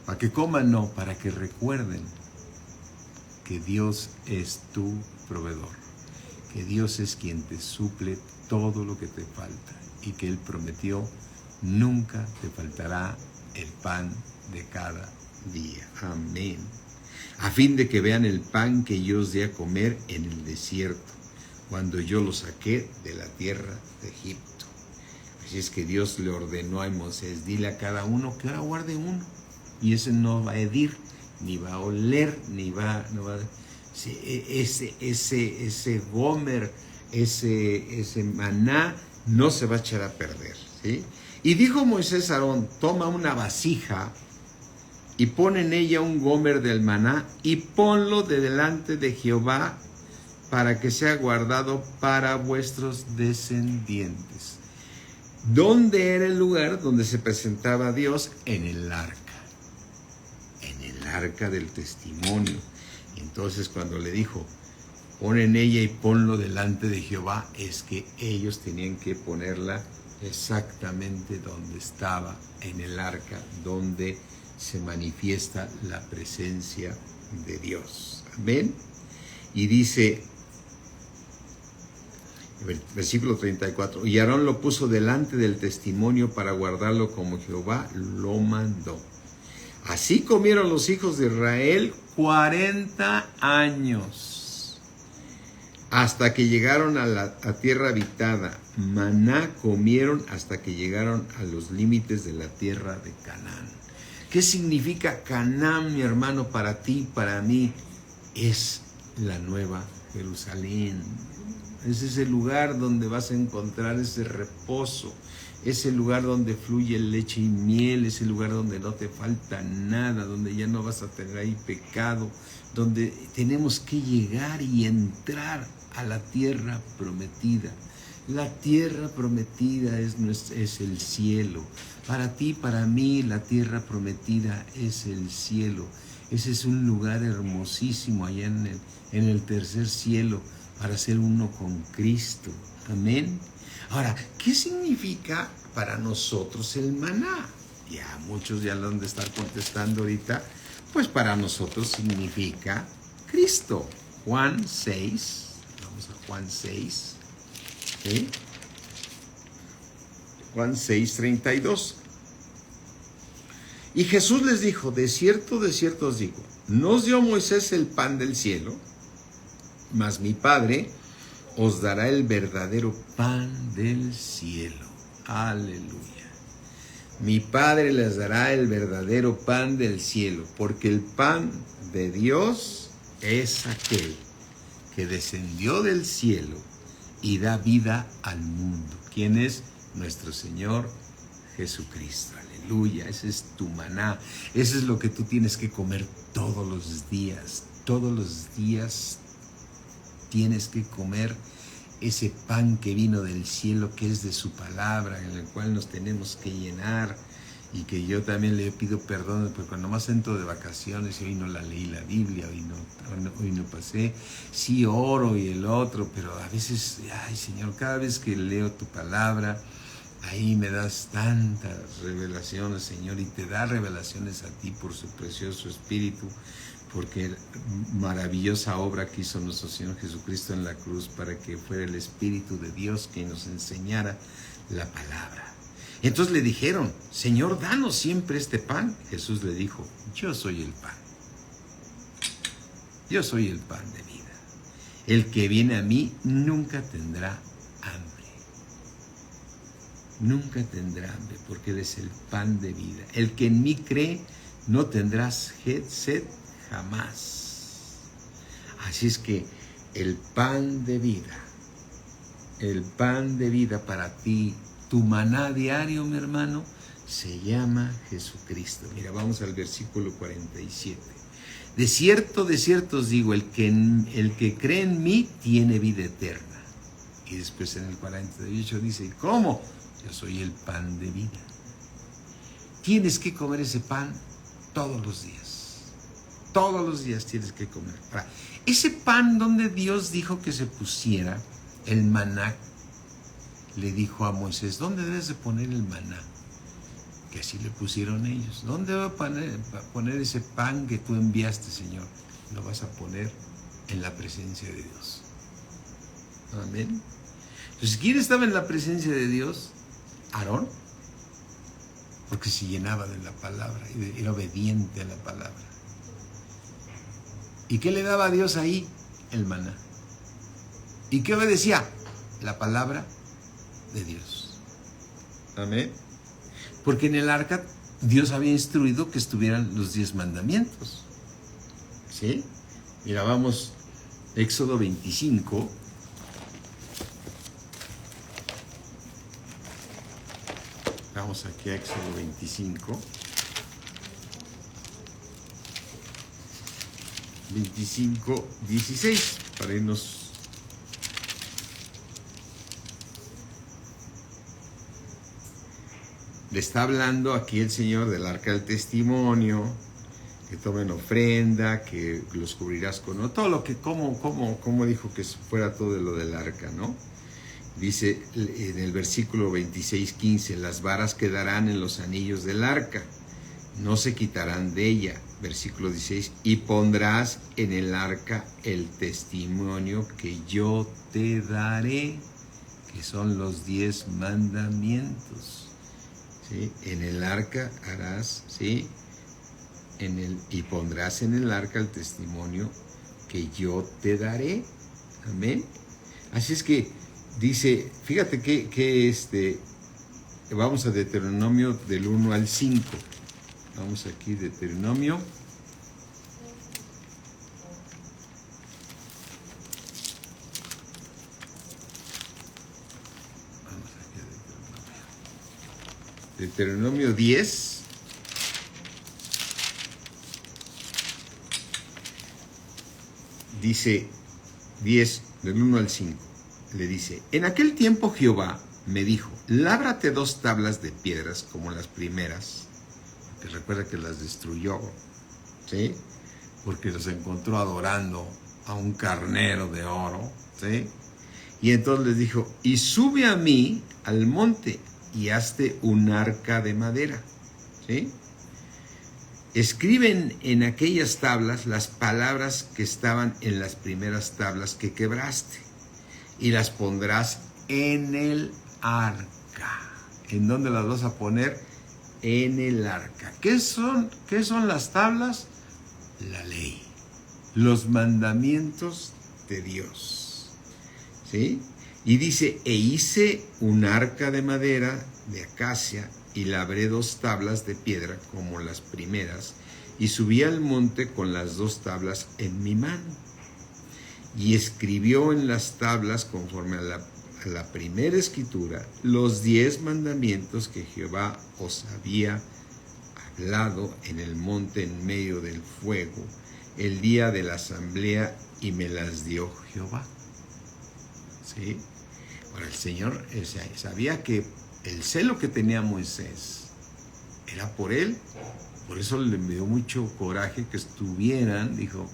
Speaker 1: Para que coman, no, para que recuerden que Dios es tu proveedor, que Dios es quien te suple todo lo que te falta, y que Él prometió: nunca te faltará el pan de cada día. Amén. A fin de que vean el pan que yo os di a comer en el desierto, cuando yo los saqué de la tierra de Egipto. Así es que Dios le ordenó a Moisés: dile a cada uno que ahora guarde uno, y ese no va a herir, ni va a oler, no va ese gomer, ese maná no se va a echar a perder, ¿sí? Y dijo Moisés a Aarón: toma una vasija y pon en ella un gomer del maná, y ponlo de delante de Jehová, para que sea guardado para vuestros descendientes. ¿Dónde era el lugar donde se presentaba a Dios? En el arca del testimonio. Entonces, cuando le dijo: pon en ella y ponlo delante de Jehová, es que ellos tenían que ponerla exactamente donde estaba, en el arca, donde se manifiesta la presencia de Dios. Amén. Y dice, versículo 34, y Aarón lo puso delante del testimonio para guardarlo como Jehová lo mandó. Así comieron los hijos de Israel 40 años, hasta que llegaron a tierra habitada. Maná comieron hasta que llegaron a los límites de la tierra de Canaán. ¿Qué significa Canaán, mi hermano, para ti, para mí? Es la nueva Jerusalén. Es ese lugar donde vas a encontrar ese reposo, ese lugar donde fluye leche y miel, ese lugar donde no te falta nada, donde ya no vas a tener ahí pecado, donde tenemos que llegar y entrar a la tierra prometida. La tierra prometida es el cielo. Para ti, para mí, la tierra prometida es el cielo. Ese es un lugar hermosísimo allá en el tercer cielo, para ser uno con Cristo. Amén. Ahora, ¿qué significa para nosotros el maná? Ya muchos ya lo han de estar contestando ahorita. Pues para nosotros significa Cristo. Juan 6. Vamos a Juan 6. ¿Sí? Juan 6:32. Y Jesús les dijo, de cierto os digo, no os dio Moisés el pan del cielo, mas mi Padre os dará el verdadero pan del cielo. Aleluya. Mi Padre les dará el verdadero pan del cielo, porque el pan de Dios es aquel que descendió del cielo y da vida al mundo. ¿Quién es? Nuestro Señor Jesucristo. Aleluya. Ese es tu maná. Eso es lo que tú tienes que comer todos los días. Todos los días tienes que comer ese pan que vino del cielo, que es de su palabra, en el cual nos tenemos que llenar. Y que yo también le pido perdón, porque cuando más entro de vacaciones y hoy no la leí la Biblia, hoy no pasé, sí oro y el otro, pero a veces, ay Señor, cada vez que leo tu palabra, ahí me das tantas revelaciones, Señor, y te da revelaciones a ti por su precioso Espíritu, porque maravillosa obra que hizo nuestro Señor Jesucristo en la cruz para que fuera el Espíritu de Dios que nos enseñara la palabra. Entonces le dijeron, Señor, danos siempre este pan. Jesús le dijo, yo soy el pan. Yo soy el pan de vida. El que viene a mí nunca tendrá hambre. Nunca tendrá hambre, porque Él es el pan de vida. El que en mí cree no tendrá sed jamás. Así es que el pan de vida para ti, tu maná diario, mi hermano, se llama Jesucristo. Mira, vamos al versículo 47. De cierto os digo, el que cree en mí tiene vida eterna. Y después en el 48 dice, ¿cómo? Yo soy el pan de vida. Tienes que comer ese pan todos los días. Todos los días tienes que comer. Ahora, ese pan donde Dios dijo que se pusiera el maná, le dijo a Moisés, ¿dónde debes de poner el maná? Que así le pusieron ellos. ¿Dónde va a poner ese pan que tú enviaste, Señor? Lo vas a poner en la presencia de Dios. Amén. Entonces, ¿quién estaba en la presencia de Dios? Aarón. Porque se llenaba de la palabra, era obediente a la palabra. ¿Y qué le daba a Dios ahí? El maná. ¿Y qué obedecía? La palabra de Dios. Amén. Porque en el arca Dios había instruido que estuvieran los 10 mandamientos. ¿Sí? Mira, vamos, Éxodo 25. Vamos aquí a Éxodo 25. 25:16, para irnos. Le está hablando aquí el Señor del arca del testimonio, que tomen ofrenda, que los cubrirás con todo lo que, como dijo que fuera todo lo del arca, ¿no? Dice en el versículo 26:15, las varas quedarán en los anillos del arca, no se quitarán de ella. Versículo 16, y pondrás en el arca el testimonio que yo te daré, que son los 10 mandamientos. ¿Sí? En el arca harás, ¿sí? Y pondrás en el arca el testimonio que yo te daré. Amén. Así es que dice, fíjate que vamos a Deuteronomio del 1 al 5. Vamos aquí, Deuteronomio. Vamos aquí a Deuteronomio. Deuteronomio 10. Dice 10, del 1 al 5. Le dice, en aquel tiempo Jehová me dijo, lábrate 2 tablas de piedras como las primeras, que recuerda que las destruyó, ¿sí? Porque los encontró adorando a un carnero de oro, ¿sí? Y entonces les dijo, y sube a mí al monte y hazte un arca de madera, ¿sí? Escriben en aquellas tablas las palabras que estaban en las primeras tablas que quebraste, y las pondrás en el arca. ¿En dónde las vas a poner? En el arca. ¿Qué son las tablas? La ley, los mandamientos de Dios. ¿Sí? Y dice, e hice un arca de madera de acacia y labré 2 tablas de piedra como las primeras y subí al monte con las 2 tablas en mi mano. Y escribió en las tablas, conforme a la primera escritura, los 10 mandamientos que Jehová os había hablado en el monte en medio del fuego, el día de la asamblea, y me las dio Jehová. ¿Sí? Ahora el Señor sabía que el celo que tenía Moisés era por él, por eso le dio mucho coraje que estuvieran, dijo,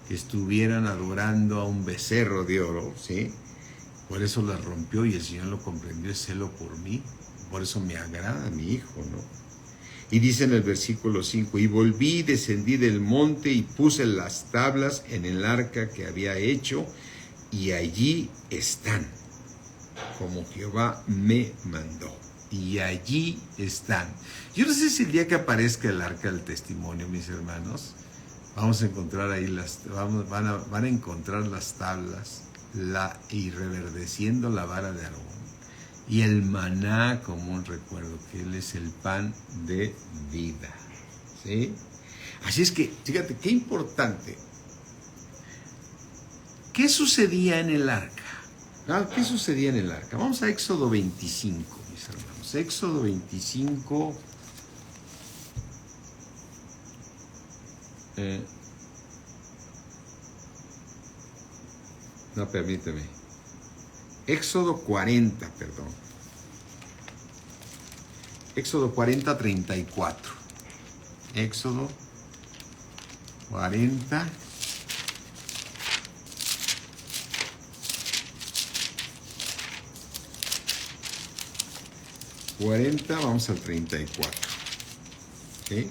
Speaker 1: que estuvieran adorando a un becerro de oro, ¿sí? Por eso la rompió y el Señor lo comprendió, es celo por mí, por eso me agrada a mi hijo, ¿no? Y dice en el versículo 5, y volví, descendí del monte y puse las tablas en el arca que había hecho, y allí están, como Jehová me mandó. Y allí están. Yo no sé si el día que aparezca el arca del testimonio, mis hermanos, vamos a encontrar ahí van a encontrar las tablas, y reverdeciendo la vara de Aarón, y el maná como un recuerdo, que Él es el pan de vida. ¿Sí? Así es que, fíjate, qué importante. ¿Qué sucedía en el arca? ¿Qué sucedía en el arca? Vamos a Éxodo 25, mis hermanos. Éxodo 25. No, permíteme. Éxodo 40, perdón. Éxodo 40, 34. Éxodo 40. Vamos al 34. ¿Okay?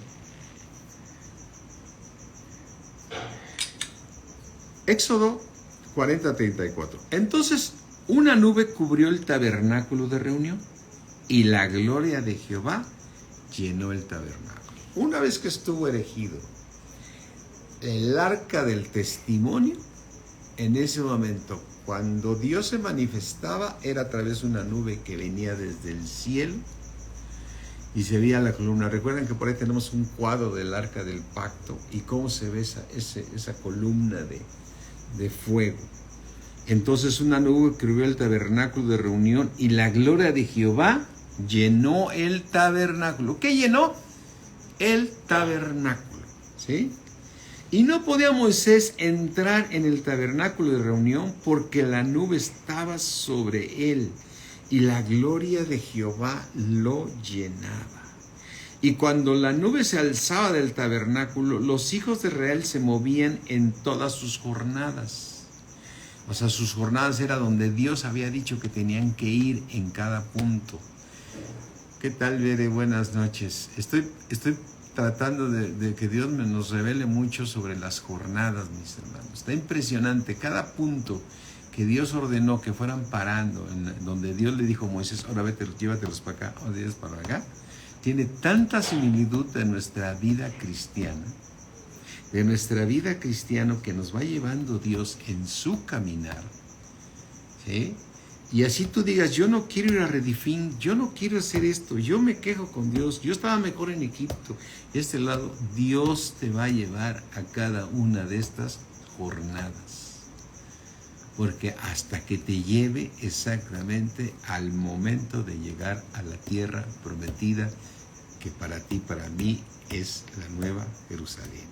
Speaker 1: Éxodo 40, 34. Entonces una nube cubrió el tabernáculo de reunión y la gloria de Jehová llenó el tabernáculo. Una vez que estuvo erigido el arca del testimonio, en ese momento, cuando Dios se manifestaba, era a través de una nube que venía desde el cielo y se veía la columna. Recuerden que por ahí tenemos un cuadro del arca del pacto y cómo se ve esa columna de fuego. Entonces una nube cubrió el tabernáculo de reunión y la gloria de Jehová llenó el tabernáculo. ¿Qué llenó? El tabernáculo. ¿Sí? Y no podía Moisés entrar en el tabernáculo de reunión porque la nube estaba sobre él y la gloria de Jehová lo llenaba. Y cuando la nube se alzaba del tabernáculo, los hijos de Israel se movían en todas sus jornadas. O sea, sus jornadas era donde Dios había dicho que tenían que ir en cada punto. ¿Qué tal, Bere? Buenas noches. Estoy tratando de que Dios nos revele mucho sobre las jornadas, mis hermanos. Está impresionante. Cada punto que Dios ordenó que fueran parando, donde Dios le dijo a Moisés, ahora vete, llévatelos para acá, o llévatelos para acá, tiene tanta similitud de nuestra vida cristiana. De nuestra vida cristiana que nos va llevando Dios en su caminar. ¿Sí? Y así tú digas, yo no quiero ir a Redifín, yo no quiero hacer esto, yo me quejo con Dios, yo estaba mejor en Egipto. Este lado, Dios te va a llevar a cada una de estas jornadas. Porque hasta que te lleve exactamente al momento de llegar a la tierra prometida, que para ti, para mí, es la nueva Jerusalén.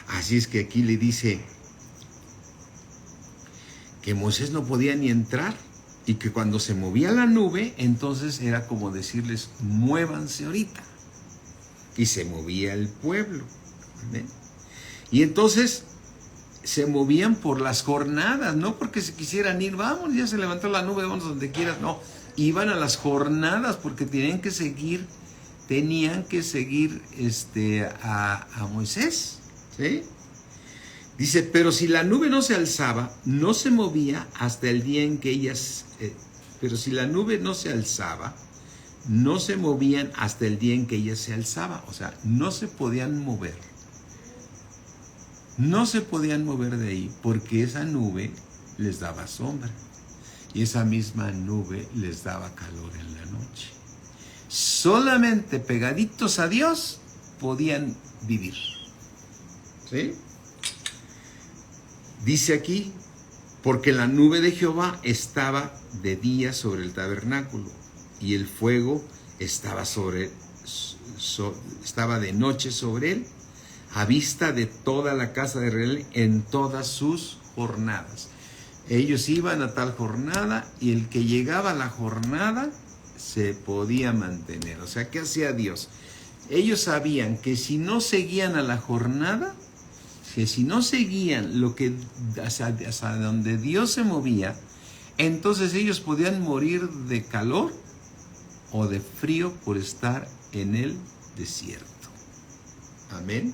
Speaker 1: Así es que aquí le dice que Moisés no podía ni entrar y que cuando se movía la nube, entonces era como decirles, muévanse ahorita. Y se movía el pueblo. ¿Amén? Y entonces se movían por las jornadas, no porque se quisieran ir, vamos, ya se levantó la nube, vamos donde quieras, no. Iban a las jornadas porque tenían que seguir a Moisés. ¿Sí? Dice, pero si la nube no se alzaba, no se movía hasta el día en que ellas, pero si la nube no se alzaba, no se movían hasta el día en que ella se alzaba. O sea, no se podían mover. No se podían mover de ahí porque esa nube les daba sombra. Y esa misma nube les daba calor en la noche. Solamente pegaditos a Dios podían vivir. ¿Sí? Dice aquí, porque la nube de Jehová estaba de día sobre el tabernáculo y el fuego estaba estaba de noche sobre él, a vista de toda la casa de Israel en todas sus jornadas. Ellos iban a tal jornada y el que llegaba a la jornada se podía mantener. O sea, ¿qué hacía Dios? Ellos sabían que si no seguían a la jornada, que si no seguían lo que hacia donde Dios se movía, entonces ellos podían morir de calor o de frío por estar en el desierto. Amén.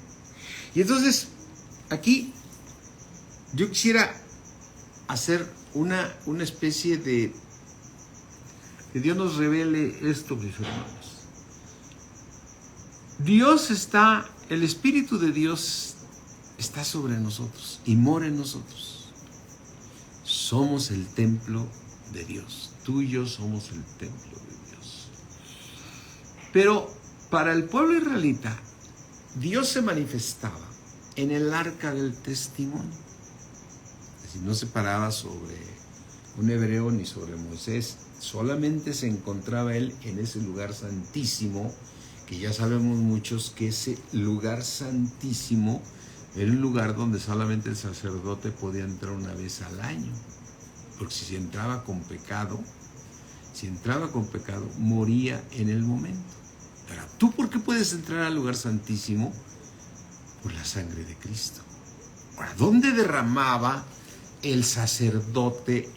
Speaker 1: Y entonces, aquí yo quisiera hacer una especie de que Dios nos revele esto, mis hermanos. Dios está, el Espíritu de Dios está sobre nosotros y mora en nosotros. Somos el templo de Dios. Tú y yo somos el templo de Dios. Pero para el pueblo israelita, Dios se manifestaba en el arca del testimonio. Es decir, no se paraba sobre un hebreo ni sobre Moisés. Solamente se encontraba él en ese lugar santísimo, que ya sabemos muchos que ese lugar santísimo era un lugar donde solamente el sacerdote podía entrar una vez al año. Porque si entraba con pecado, moría en el momento. Ahora, ¿tú por qué puedes entrar al lugar santísimo? Por la sangre de Cristo. Ahora, ¿dónde derramaba el sacerdote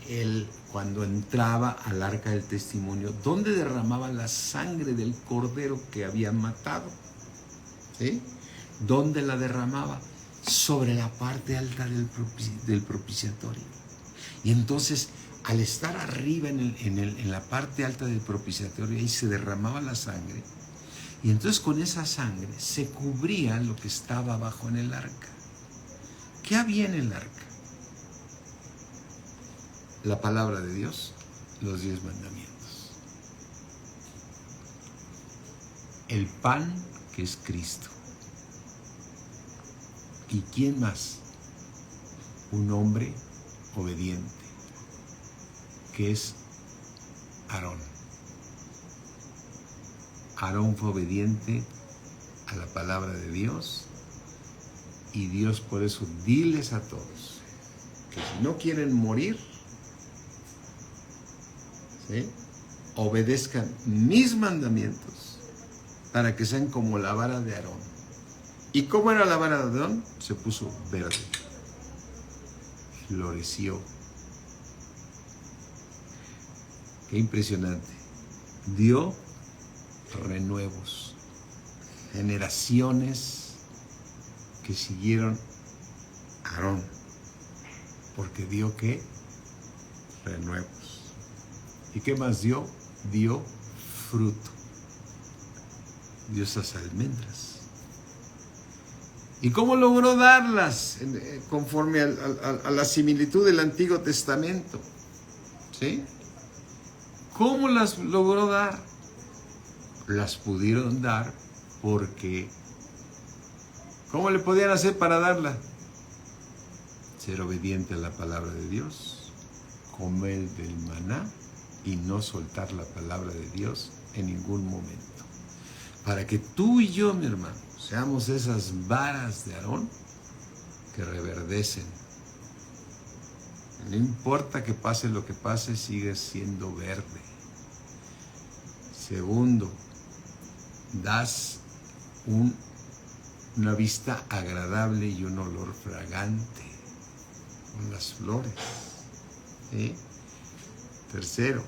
Speaker 1: cuando entraba al arca del testimonio? ¿Dónde derramaba la sangre del cordero que habían matado? ¿Sí? ¿Dónde la derramaba? Sobre la parte alta del propiciatorio. Y entonces, al estar arriba en la parte alta del propiciatorio, ahí se derramaba la sangre. Y entonces con esa sangre se cubría lo que estaba abajo en el arca. ¿Qué había en el arca? La palabra de Dios, los 10 mandamientos. El pan, que es Cristo. ¿Y quién más? Un hombre obediente, que es Aarón. Aarón fue obediente a la palabra de Dios y Dios por eso diles a todos que si no quieren morir, ¿sí?, obedezcan mis mandamientos para que sean como la vara de Aarón. ¿Y cómo era la vara de Aarón? Se puso verde, floreció. Qué impresionante. Dio renuevos, generaciones que siguieron a Aarón, porque dio ¿qué? Renuevos. ¿Y qué más dio? Dio fruto. Dio esas almendras. ¿Y cómo logró darlas? Conforme a la similitud del Antiguo Testamento. ¿Sí? ¿Cómo las logró dar? Las pudieron dar porque ¿cómo le podían hacer para darla? Ser obediente a la palabra de Dios, comer del maná y no soltar la palabra de Dios en ningún momento. Para que tú y yo, mi hermano, seamos esas varas de Aarón que reverdecen. No importa que pase lo que pase, sigue siendo verde. Segundo, das una vista agradable y un olor fragante con las flores. ¿Sí? Tercero,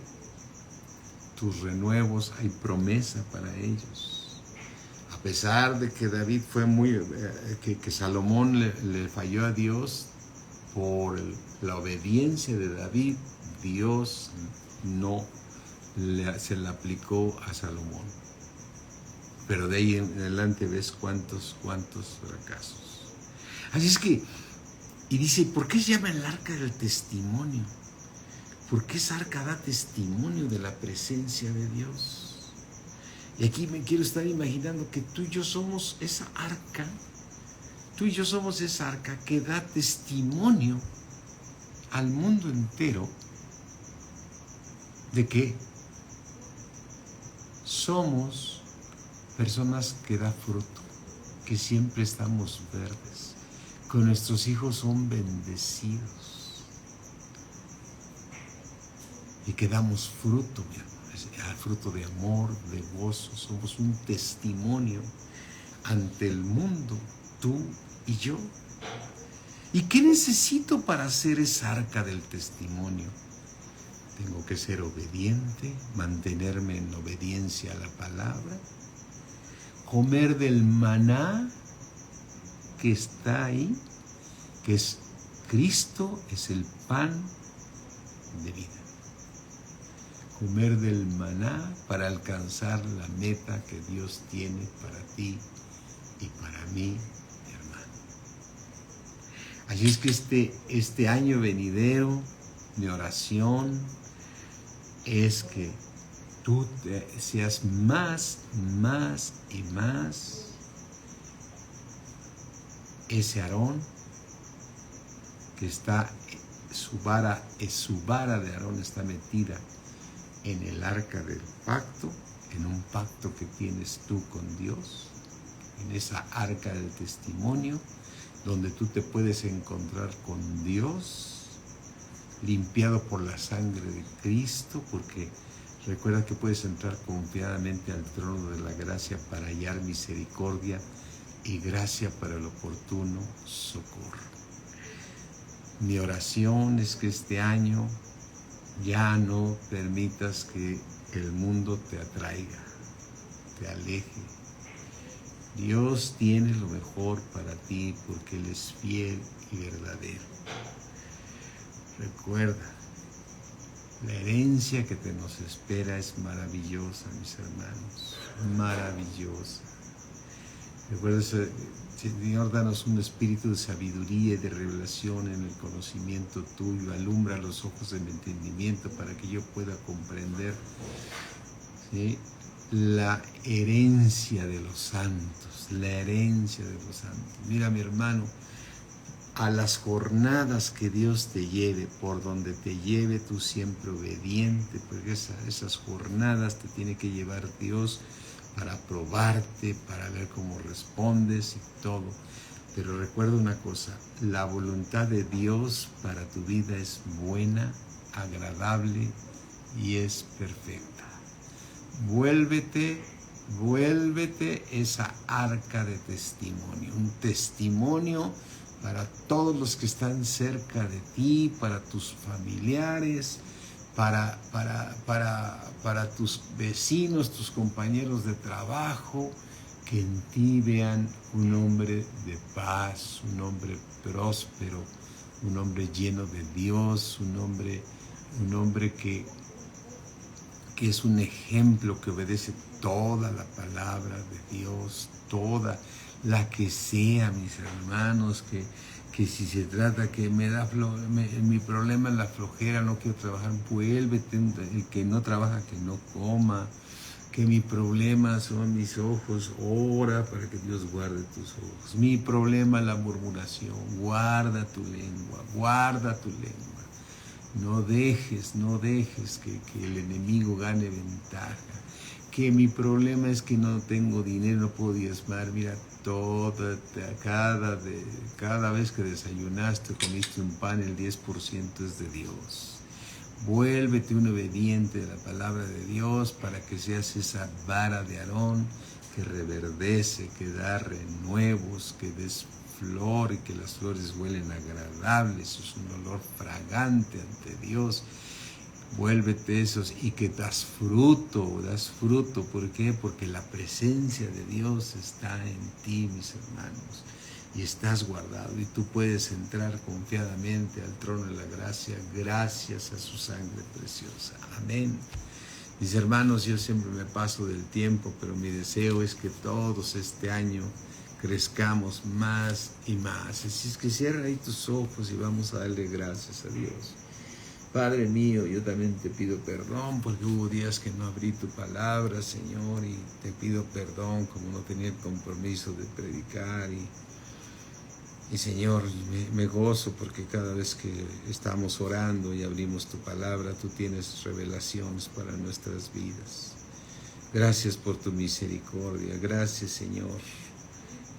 Speaker 1: tus renuevos, hay promesa para ellos. A pesar de que David fue que Salomón le falló a Dios, por la obediencia de David, Dios no se la aplicó a Salomón. Pero de ahí en adelante ves cuántos fracasos. Así es que, y dice, ¿por qué se llama el arca del testimonio? Porque esa arca da testimonio de la presencia de Dios. Y aquí me quiero estar imaginando que tú y yo somos esa arca. Tú y yo somos esa arca que da testimonio al mundo entero de que somos personas que da fruto, que siempre estamos verdes, que nuestros hijos son bendecidos y que damos fruto, mi hermano, fruto de amor, de gozo. Somos un testimonio ante el mundo, tú y yo. ¿Y qué necesito para hacer esa arca del testimonio? Tengo que ser obediente, mantenerme en obediencia a la palabra, comer del maná que está ahí, que es Cristo, es el pan de vida. Comer del maná para alcanzar la meta que Dios tiene para ti y para mí, mi hermano. Así es que este año venidero, mi oración es que tú seas más y más ese Aarón que está, su vara de Aarón está metida en el arca del pacto, en un pacto que tienes tú con Dios, en esa arca del testimonio, donde tú te puedes encontrar con Dios, limpiado por la sangre de Cristo, porque recuerda que puedes entrar confiadamente al trono de la gracia para hallar misericordia y gracia para el oportuno socorro. Mi oración es que este año ya no permitas que el mundo te atraiga, te aleje. Dios tiene lo mejor para ti porque Él es fiel y verdadero. Recuerda, la herencia que nos espera es maravillosa, mis hermanos, maravillosa. Recuerda, Señor, danos un espíritu de sabiduría y de revelación en el conocimiento tuyo. Alumbra los ojos de mi entendimiento para que yo pueda comprender, ¿sí?, la herencia de los santos, la herencia de los santos. Mira, mi hermano, a las jornadas que Dios te lleve, por donde te lleve, tú siempre obediente, porque esas jornadas te tiene que llevar Dios para probarte, para ver cómo respondes y todo. Pero recuerda una cosa, la voluntad de Dios para tu vida es buena, agradable y es perfecta. Vuélvete esa arca de testimonio, un testimonio para todos los que están cerca de ti, para tus familiares, para tus vecinos, tus compañeros de trabajo, que en ti vean un hombre de paz, un hombre próspero, un hombre lleno de Dios, un hombre que es un ejemplo, que obedece toda la palabra de Dios, toda la que sea, mis hermanos, que si se trata que mi problema es la flojera, no quiero trabajar, vuélvete, el que no trabaja que no coma, que mi problema son mis ojos, ora para que Dios guarde tus ojos. Mi problema es la murmuración, guarda tu lengua, guarda tu lengua. No dejes que el enemigo gane ventaja. Que mi problema es que no tengo dinero, no puedo diezmar. Mira, cada vez que desayunaste o comiste un pan, el 10% es de Dios. Vuélvete un obediente de la palabra de Dios para que seas esa vara de Aarón que reverdece, que da renuevos, que des flor y que las flores huelen agradables, es un olor fragante ante Dios. Vuélvete esos y que das fruto. ¿Por qué? Porque la presencia de Dios está en ti, mis hermanos, y estás guardado y tú puedes entrar confiadamente al trono de la gracia gracias a su sangre preciosa. Amén. Mis hermanos, yo siempre me paso del tiempo, pero mi deseo es que todos este año crezcamos más y más. Así es que cierra ahí tus ojos y vamos a darle gracias a Dios. Padre mío, yo también te pido perdón porque hubo días que no abrí tu palabra, Señor, y te pido perdón como no tenía el compromiso de predicar. Y Señor, me gozo porque cada vez que estamos orando y abrimos tu palabra, tú tienes revelaciones para nuestras vidas. Gracias por tu misericordia, gracias, Señor.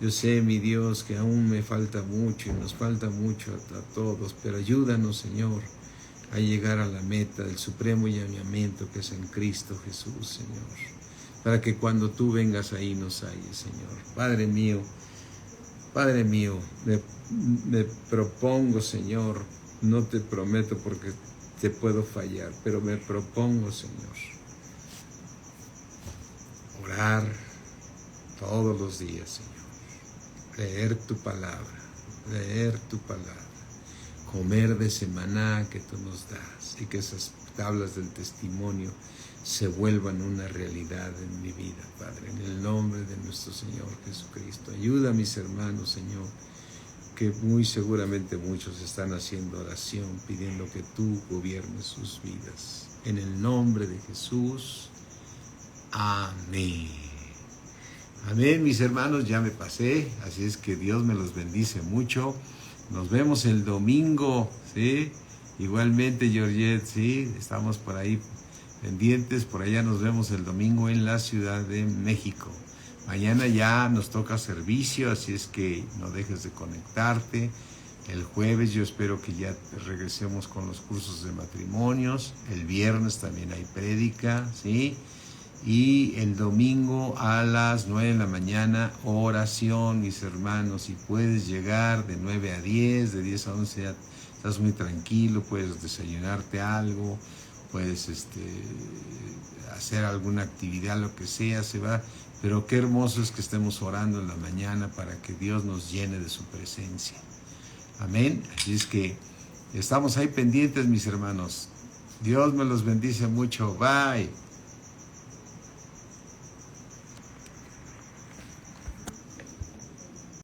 Speaker 1: Yo sé, mi Dios, que aún me falta mucho y nos falta mucho a todos, pero ayúdanos, Señor, a llegar a la meta del supremo llamamiento que es en Cristo Jesús, Señor, para que cuando tú vengas ahí nos halles, Señor. Padre mío, me propongo, Señor, no te prometo porque te puedo fallar, pero me propongo, Señor, orar todos los días, Señor, leer tu palabra, comer de ese maná que tú nos das y que esas tablas del testimonio se vuelvan una realidad en mi vida, Padre, en el nombre de nuestro Señor Jesucristo. Ayuda a mis hermanos, Señor, que muy seguramente muchos están haciendo oración, pidiendo que tú gobiernes sus vidas. En el nombre de Jesús, amén. Amén, mis hermanos, ya me pasé, así es que Dios me los bendice mucho. Nos vemos el domingo, ¿sí? Igualmente, Georgette, sí, estamos por ahí pendientes, por allá nos vemos el domingo en la Ciudad de México. Mañana ya nos toca servicio, así es que no dejes de conectarte. El jueves yo espero que ya regresemos con los cursos de matrimonios. El viernes también hay prédica, ¿sí? Y el domingo a las 9 de la mañana, oración, mis hermanos. Si puedes llegar de 9 a 10, de 10 a 11, ya estás muy tranquilo, puedes desayunarte algo, puedes hacer alguna actividad, lo que sea, se va. Pero qué hermoso es que estemos orando en la mañana para que Dios nos llene de su presencia. Amén. Así es que estamos ahí pendientes, mis hermanos. Dios me los bendice mucho. Bye.